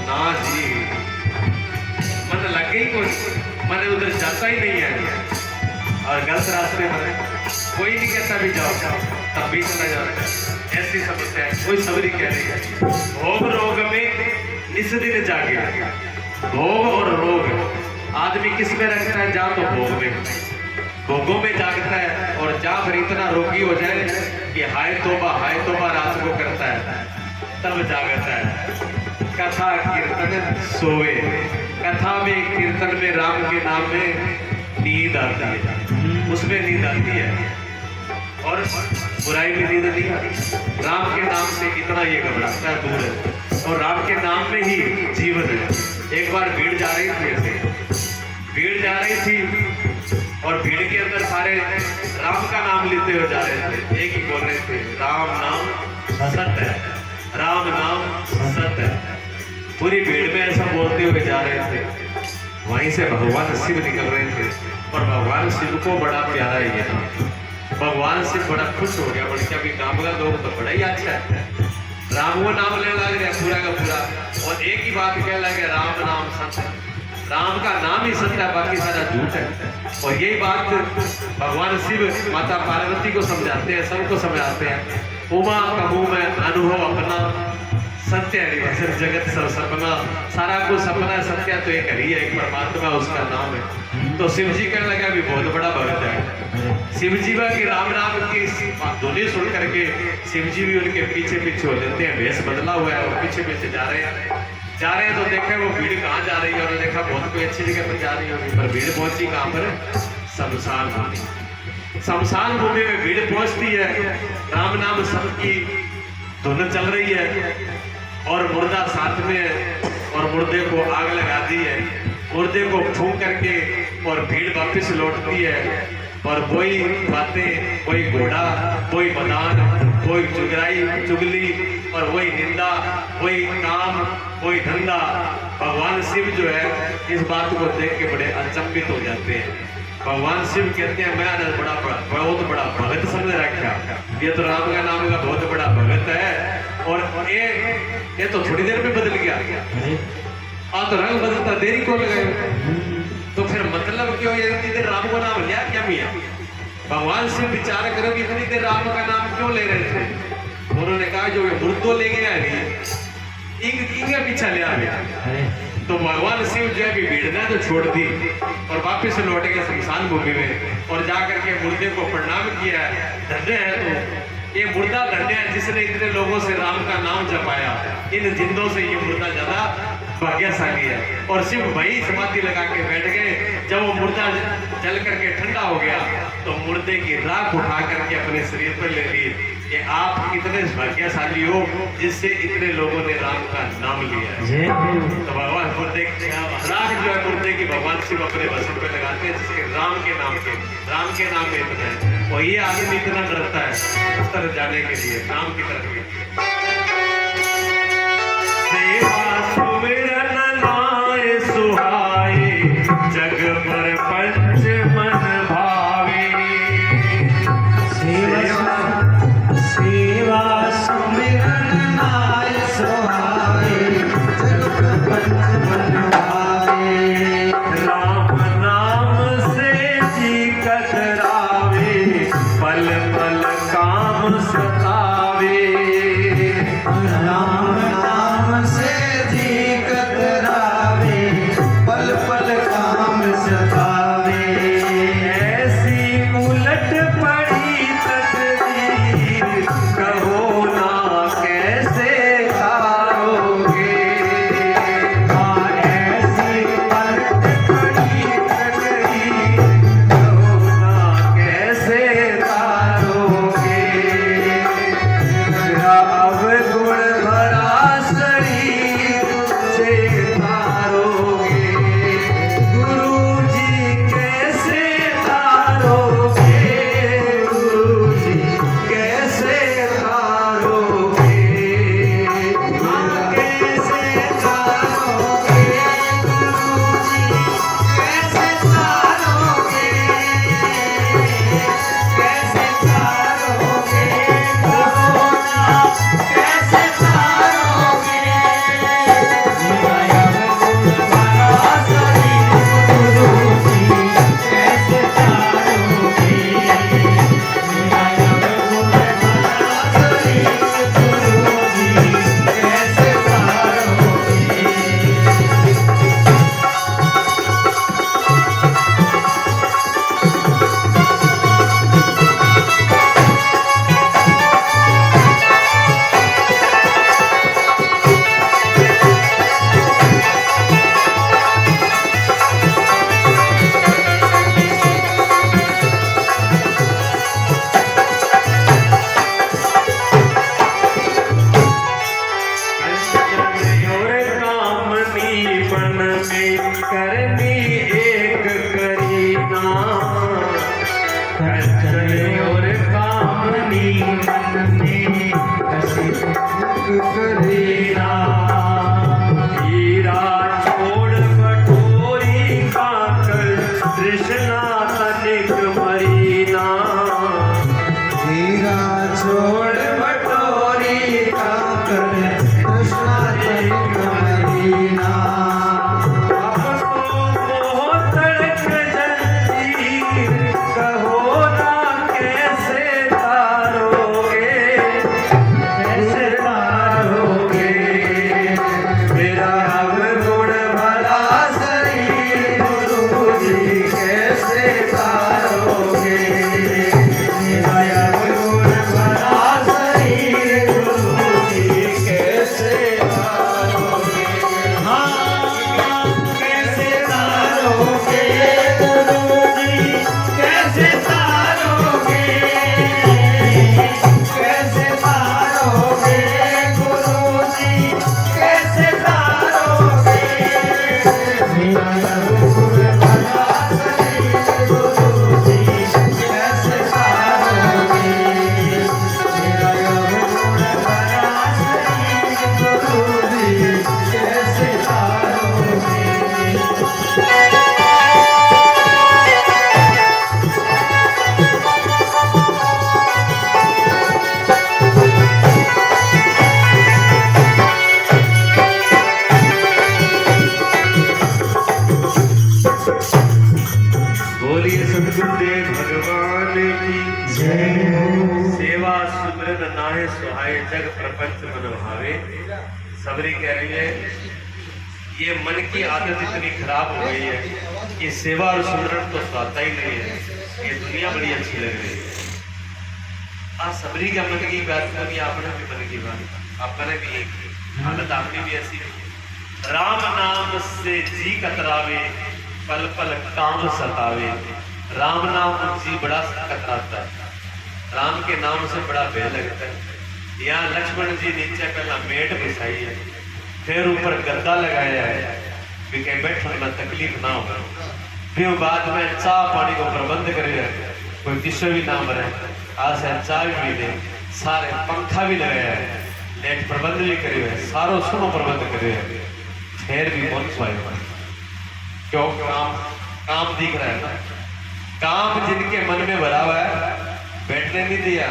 ना जी, मन लग गई मन उधर जाता ही नहीं है और गलत रास्ते में कोई नहीं कहता भी जाओ तब भी चला जाता है। ऐसी समस्या है। कोई सबरी कह रही है भोग रोग में निस दिन जागे। भोग और रोग आदमी किस में रखता है? जा तो भोग में, भोगों में जागता है और जा फिर इतना रोगी हो जाए कि हाय तोबा रात को करता है तब जागता है। कथा कीर्तन सोवे, कथा में कीर्तन में राम के नाम में नींद आती है, उसमें नींद आती है और बुराई में नींद नहीं आती। राम के नाम से कितना ये घबराता है, दूर है और राम के नाम में ही जीवन है। एक बार भीड़ जा रही थी, भीड़ जा रही थी और भीड़ के अंदर सारे राम का नाम लेते हुए जा रहे थे, एक ही बोल रहे थे राम नाम सत्य है, राम नाम सत्य है। पूरी भीड़ में ऐसा बोलते हुए जा रहे थे। वहीं से भगवान शिव निकल रहे थे और भगवान शिव को बड़ा प्यारा ये नाम, भगवान शिव बड़ा खुश हो गया। बड़ी क्या भी नाम का लोग तो बड़ा ही अच्छा है, राम वो नाम लेने लग गया पूरा का पूरा और एक ही बात कह लगे राम नाम सत्य, राम का नाम ही सत्य है, बाकी सारा झूठ है। और यही बात भगवान शिव माता पार्वती को समझाते हैं, सबको समझाते हैं। उमा कहूँ मैं अनुभव अपना, सत्य है जगत सब सपना, सारा कुछ सपना सत्य तो एक ही है, एक परमात्मा उसका नाम है। तो शिव जी कहने लगा भी बहुत बड़ा भक्त है। शिव जी की राम नाम की ध्वनि सुन करके शिव जी भी उनके पीछे पीछे हो लेते हैं, भेष बदला हुआ है और पीछे पीछे जा रहे हैं तो देखे वो भीड़ कहाँ जा रही है। उन्होंने देखा बहुत कोई अच्छी जगह पर जा रही होगी, पर भीड़ पहुंची कहाँ पर? शमशान भूमि। शमशान भूमि में भीड़ पहुंचती है, राम नाम सबकी धुन चल रही है और मुर्दा साथ में है और मुर्दे को आग लगा दी है मुर्दे को फूंक करके और भीड़ वापस लौटती है और वही बातें, वही घोड़ा, वही मदान, वही चुगली और वही निंदा, वही काम, वही धंधा। भगवान शिव जो है इस बात को देख के बड़े अचंभित हो जाते हैं। भगवान शिव कहते हैं मैं बहुत बड़ा भगत समझ रखा, ये तो राम का नाम का बहुत बड़ा भगत है और ये तो थोड़ी देर में बदल गया, तो रंग बदलता देरी को लगाए, तो फिर मतलब क्यों ये इतनी देर राम को नाम लिया क्या मिया? भगवान शिव विचार करो कि इतनी देर राम का नाम क्यों ले रहे थे? उन्होंने कहा जो ये मुर्दो ले गया नहीं इनका पीछा ले आ गया। तो भगवान शिव जो है भीड़ना तो छोड़ दी और वापस लौट गए शमशान भूमि में और जाकर के मुर्दे को प्रणाम किया। धन्य है तो ये मुर्दा धन्य है जिसने इतने लोगों से राम का नाम जपाया। इन जिंदों से ये मुर्दा ज्यादा भाग्यशाली है। और शिव वही समाधि लगा के बैठ गए। जब वो मुर्दा जल करके ठंडा हो गया तो मुर्दे की राख उठा करके अपने शरीर पर ले ली कि आप इतने भाग्यशाली हो जिससे इतने लोगों ने राम का नाम लिया। तो भगवान मुर्दे राख जो है मुर्दे की भगवान शिव अपने वसन पे लगाते हैं जिसके राम के नाम में इतना है। और ये आदमी इतना डरता है उस तरफ जाने के लिए राम की तरफ। जग पर पंच मन भावे, सेवा सुमिरन नाय सुहाए, जग पर पंच मन भावे। राम नाम से जी कतरावे, पल पल काम सतावे। राम नाम से जी कतरावे, पल पल काम सतावे। ऐसी उलट पड़ी तकदीर, कहो ना कैसे तारोगे। ऐसी उलट पड़ी तकदीर, कहो ना कैसे तारोगे। अवगुण भरा शरीर से तारोगे, गुरु जी कैसे तारोगे, गुरु जी कैसे तारोगे। कैसे तारोगे, गुरु जी कैसे तारोगे, कैसे तारोगे, कैसे तारोगे। करनी एक करीना, और कामनी मन में कसी करीना। हीरा छोड़ बटोरी खाकर कृष्णा तनिक मरीना। हीरा छोड़ बटोरी खाकर कृष्णा तनिक मरीना। अब तो मोह बोलिए सतगुरुदेव भगवान की जय हो। सेवा सुमरन नाहे सुहाए जग प्रपंच मन भावे। सबरी कह रही है ये मन की आदत इतनी खराब हो गई है कि सेवा और सुमरन तो स्वाता ही नहीं है, ये दुनिया बड़ी अच्छी लग रही है। सबरी का मन की बात करी, आपने भी मन की बात, आपने भी एक हालत आपने भी ऐसी है। राम नाम से जी कतरावे पल पल काम सतावे। राम नाम जी बड़ा कतराता है, राम के नाम से बड़ा भय लगता है। यहाँ लक्ष्मण जी नीचे पहला मेट बिछाई है, फिर ऊपर गद्दा लगाया है कि कहीं बैठने में तकलीफ ना हो। फिर बाद में चाह पानी को प्रबंध करे, कोई किसी भी ना मरे, आज से चाय भी मिले, सारे पंखा भी लगाया है, नेट प्रबंध भी करे है, सारो सुनो प्रबंध करे है, फिर भी कौन सोए। क्यों? काम दिख रहा है ना, काम जिनके मन में भरा हुआ है बैठने नहीं दिया,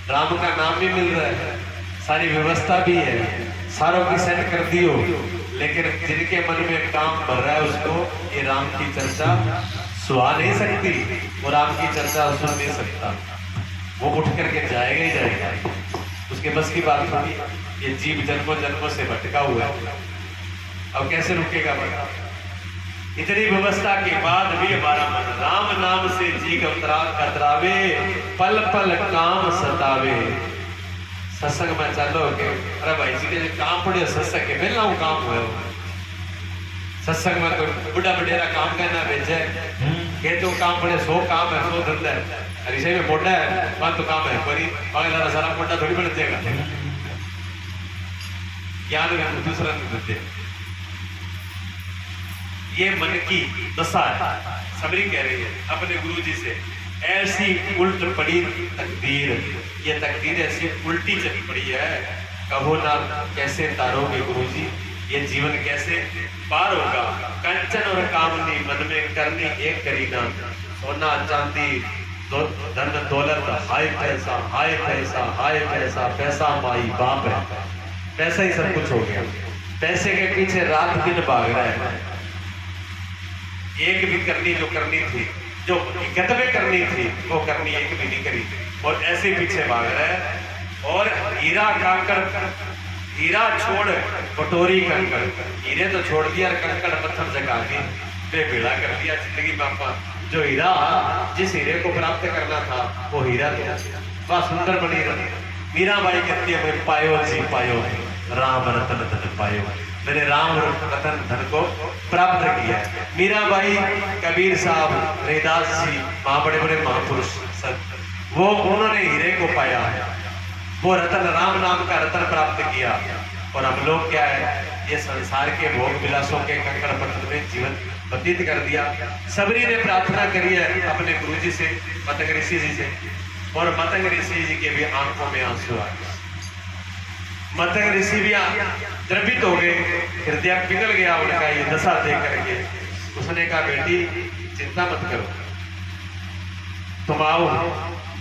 राम का नाम भी मिल रहा है, सारी व्यवस्था भी है, सारों की सेट कर दी हो, लेकिन जिनके मन में काम भर रहा है उसको ये राम की चर्चा सुहा नहीं सकती, वो राम की चर्चा सुन नहीं सकता, वो उठ करके जाएगा ही जाएगा, उसके बस की बात होगी। ये जीव जन्मों जन्मों से भटका हुआ है, अब कैसे रुकेगा बता। इतनी व्यवस्था के बाद भी हमारा मन राम नाम से जी कतरावे पल पल काम सतावे। सत्संग में चलो के अरे भाई जी के काम पड़े सत्संग के मिलना हूँ काम हुए, सत्संग में तो बुढ़ा बडेरा काम करना भेजे के तो काम पड़े, 100 काम है, 100 धंधा है, अरे इसे में मोटा है बात तो काम है पर अगला सारा मोटा थोड़ी बन जाएगा, ज्ञान में दूसरा नहीं देते। ये मन की दशा है। सबरी कह रही है अपने गुरु जी से, ऐसी उल्ट पड़ी तकदीर, ये तकदीर ऐसी उल्टी चली पड़ी है, कहो ना कैसे तारोगे गुरु जी, ये जीवन कैसे पार होगा। कंचन और कामनी मन में करनी एक करीना, सोना चांदी धन दौलत हाय पैसा हाय पैसा हाय पैसा, पैसा माई बाप है, पैसा ही सब कुछ हो गया, पैसे के पीछे रात दिन भाग रहा है। एक भी करनी जो करनी थी, जो गत में करनी थी वो करनी एक भी नहीं करी, और ऐसे पीछे भाग रहा है। और हीरा कांकड़, हीरा छोड़ कटोरी कंकड़, हीरे तो छोड़ दिया, कंकड़ पत्थर जगा के बेबेड़ा कर दिया जिंदगी में। आपा जो हीरा, जिस हीरे को प्राप्त करना था वो हीरा तो वह सुंदर बनी रही। मीराबाई कहती है मैं पायो जी पायो, राम रतन धन पायो, मैंने राम रतन धन को प्राप्त किया। मीराबाई, कबीर साहब, रैदास जी, वहां बड़े बड़े महापुरुष संत, वो उन्होंने हीरे को पाया है, वो रतन राम नाम का रतन प्राप्त किया। और हम लोग क्या है, ये संसार के भोग विलासों के कंकड़ पत्थर में जीवन व्यतीत कर दिया। सबरी ने प्रार्थना करी है अपने गुरु जी से, मतंग ऋषि जी से, और मतंग ऋषि जी के भी आंखों में आंसू आ गए। मतंग ऋषि भी द्रवित हो गए, हृदय पिघल गया उनका ये दशा देख करके। उसने कहा बेटी चिंता मत करो, तुम आओ,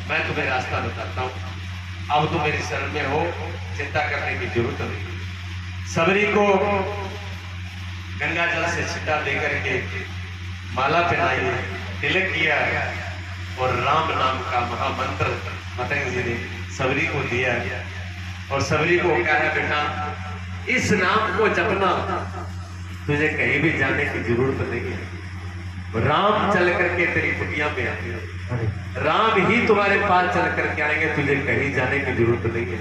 मैं तुम्हें रास्ता बताता हूँ, अब तुम मेरी शरण में हो, चिंता करने की जरूरत नहीं। सबरी को गंगा जल से छिटा दे करके माला पहनाई, तिलक किया, और राम नाम का महामंत्र मतंग जी ने सबरी को दिया। और सबरी को कहा है बेटा इस नाम को जपना, तुझे कहीं भी जाने की जरूरत नहीं है, राम चल करके तेरी कुटिया में आएंगे, राम ही तुम्हारे पास चल करके आएंगे, तुझे कहीं जाने की जरूरत नहीं है।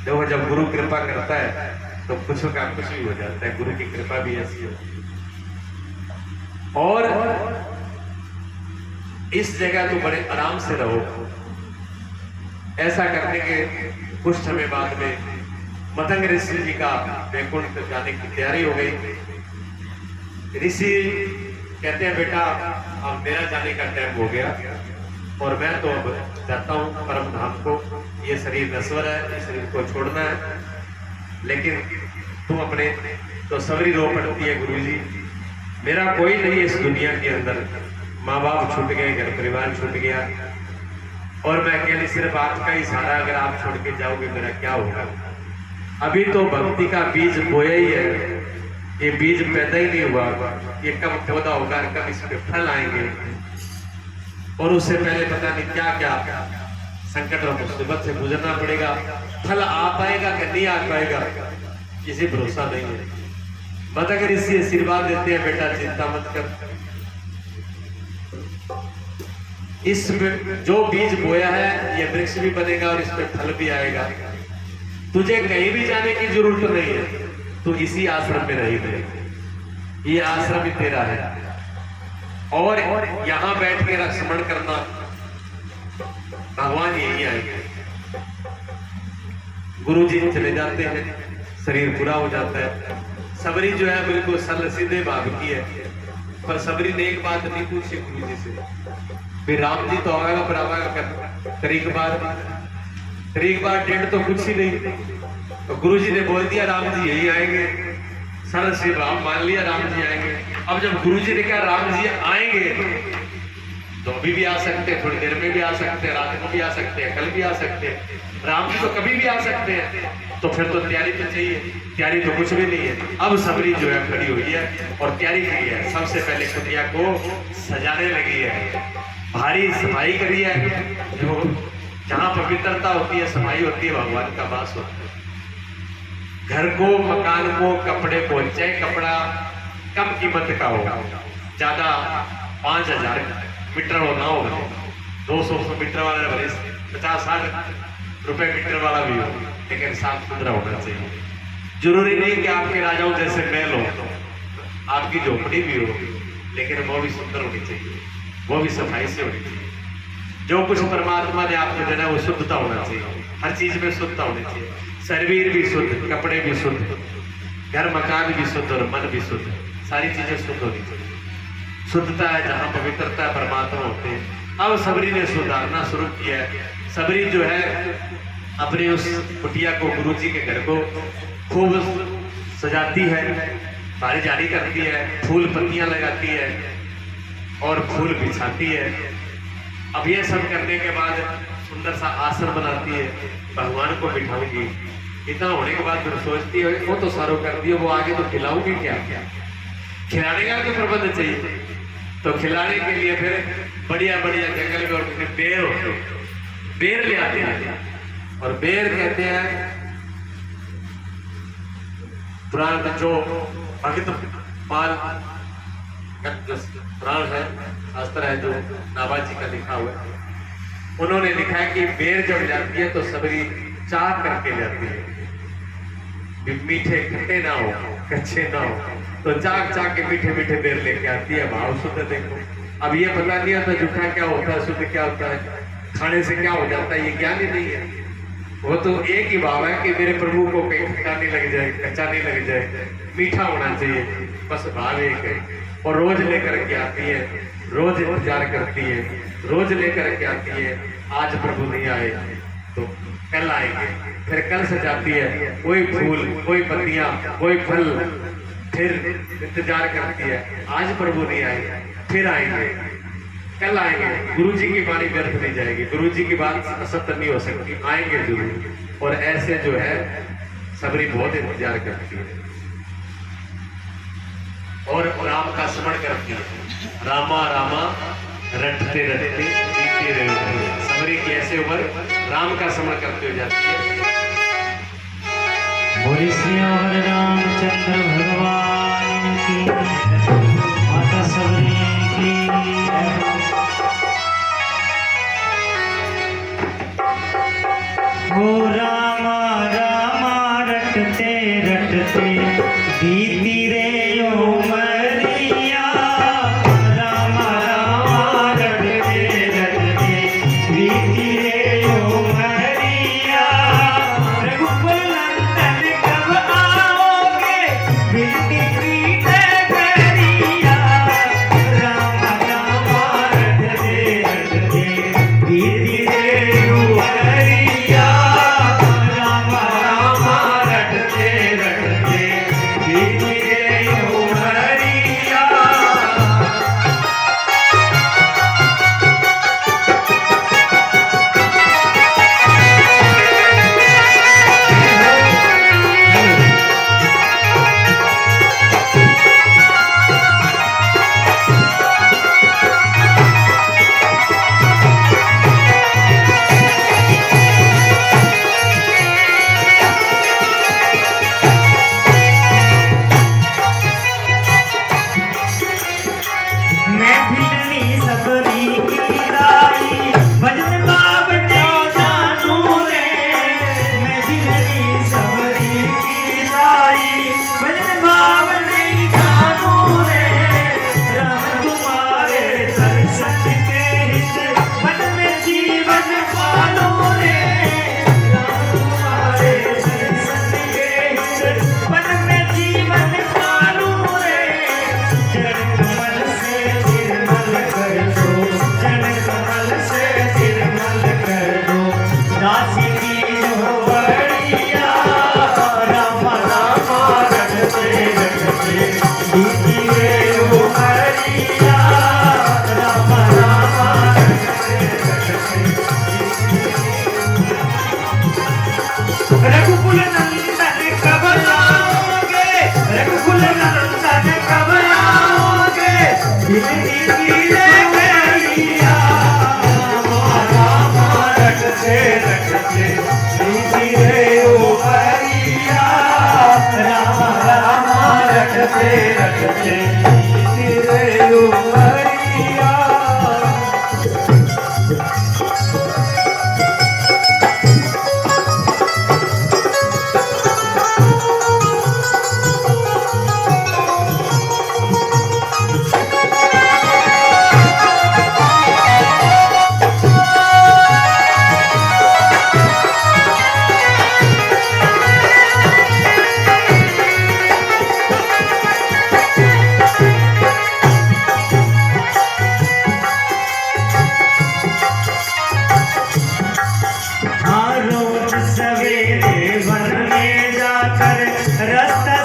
देखो जब गुरु कृपा करता है तो कुछ का कुछ भी हो जाता है, गुरु की कृपा भी ऐसी होती है। और इस जगह तो बड़े आराम से रहो। ऐसा करने के कुछ समय बाद में मतंग ऋषि जी का वैकुंठ जाने की तैयारी हो गई। ऋषि कहते हैं बेटा अब मेरा जाने का टाइम हो गया, और मैं तो अब जाता हूँ परम धाम को, ये शरीर नश्वर है, इस शरीर को छोड़ना है, लेकिन तुम अपने। तो सबरी रो पड़ती है गुरु जी मेरा कोई नहीं इस दुनिया के अंदर, माँ बाप छूट गए, घर परिवार छूट गया, और मैं अकेले सिर्फ आपका ही सहारा, अगर आप छोड़ के जाओगे मेरा क्या होगा। अभी तो भक्ति का बीज बोया ही है, ये बीज पैदा ही नहीं हुआ, ये कब पौधा होगा, कब इस पे फल आएंगे, और उससे पहले पता नहीं क्या क्या संकट और मुसीबत से गुजरना पड़ेगा। फल आ पाएगा कि नहीं आ पाएगा, किसी भरोसा नहीं है। बता कर इसी आशीर्वाद देते हैं, बेटा चिंता मत कर, इस जो बीज बोया है ये वृक्ष भी बनेगा और इस पे फल भी आएगा। तुझे कहीं भी जाने की जरूरत नहीं है, तू इसी आश्रम में रही दे, ये आश्रम ही तेरा है, और यहां बैठ के स्मरण करना, भगवान यही आएंगे। गुरु जी चले जाते हैं, शरीर पूरा हो जाता है। सबरी जो है बिल्कुल सरल सीधे भाग की है, पर सबरी ने एक बात नहीं पूछी गुरु जी से, फिर राम जी तो आएगा पर आएगा तरीक बार डेढ़ तो कुछ ही नहीं, तो गुरु जी ने बोल दिया राम जी यही आएंगे, सरल से राम मान लिया, राम जी आएंगे। अब जब गुरु जी ने कहा राम जी आएंगे, तो अभी भी आ सकते हैं, थोड़ी देर में भी आ सकते हैं, रात को भी आ सकते हैं, कल भी आ सकते हैं, राम जी तो कभी भी आ सकते हैं, तो फिर तो तैयारी तो चाहिए, तैयारी तो कुछ भी नहीं है। अब सबरी जो है खड़ी हुई है और तैयारी की है, सबसे पहले कुटिया को सजाने लगी है, भारी सफाई करी है, जो जहां पवित्रता होती है, सफाई होती है, भगवान का वास होता है। घर को, मकान को, कपड़े को, चाहे कपड़ा कम कीमत का हो, ज्यादा 5000 मीटर हो ना हो, 200 मीटर वाला भले 50-60 रुपए मीटर वाला भी हो, लेकिन साफ सुथरा होना चाहिए। जरूरी नहीं कि आपके राजाओं जैसे महल हो, आपकी झोपड़ी भी हो, लेकिन वो भी सुंदर होनी चाहिए, वो भी सफाई से होनी चाहिए। जो कुछ परमात्मा ने आपको देना है वो शुद्धता होना चाहिए, हर चीज में शुद्धता होनी चाहिए, शरीर भी शुद्ध, कपड़े भी शुद्ध, घर मकान भी शुद्ध और मन भी शुद्ध, सारी चीजें शुद्ध होनी चाहिए। शुद्धता है जहाँ पवित्रता है, परमात्मा होते हैं। अब सबरी ने सुधारना शुरू किया है। सबरी जो है अपनी उस कुटिया को, गुरु जी के घर को खूब सजाती है, बारी जारी करती है, फूल पत्तियां लगाती है और फूल बिछाती है। अब ये सब करने के बाद सुंदर सा आसन बनाती है, भगवान को बिठाऊंगी। इतना होने के बाद फिर सोचती है वो तो सारो कर दिया, वो आगे तो खिलाऊंगी क्या, खिलाने का तो प्रबंध चाहिए, तो खिलाने के लिए फिर बढ़िया बढ़िया जंगल में और बेर होते, बेर ले आते हैं, और बेर कहते हैं पुराण में जो भक्त पाल पुराण है, शास्त्र है जो नाभाजी का लिखा हुआ है, उन्होंने लिखा है कि बेर जब जाती है तो सबरी चाह करके जाती है, मीठे खट्टे ना हो, कच्चे ना हो, तो चाक के मीठे मीठे बेर लेके आती है। भाव शुद्ध देखो, अब ये पता नहीं आता जूठा क्या होता है, शुद्ध क्या होता है, खाने से क्या हो जाता है, ये ज्ञान ही नहीं है। वो तो एक ही भाव है कि मेरे प्रभु को कहीं खट्टा नहीं लग जाए, कच्चा नहीं लग जाए, मीठा होना चाहिए, बस भाव एक है। और रोज लेकर के आती है, रोज इंतजार करती है, रोज लेकर के आती है। आज प्रभु नहीं आए तो कल आएंगे, फिर कल सजाती है, कोई फूल, कोई पत्तियां, कोई फल, फिर इंतजार करती है, आज प्रभु नहीं आए फिर आएंगे, कल आएंगे। गुरु जी की वाणी व्यर्थ नहीं जाएगी, गुरु जी की बात असत्य नहीं हो सकती, आएंगे जरूर। और ऐसे जो है सबरी बहुत इंतजार करती है और राम का स्मरण करती है, रामा रामा रटते रटते बीते रहे। सबरी की ऐसे उम्र राम का स्मरण करते हुए जाती है। बोले श्री रामचंद्र भगवान की, माता सबरी की। हो रामा रामा रटते रटते बीती रे उमरिया, रामा रामा रटते रटते बीती रे उमरिया। रघुकुल नंदन कब आओगे, मिलती प्रीत करिया, रामा रामा रटते रटते बीती रे उमरिया। हाँ, रोज सवेरे वन में जाकर रास्ता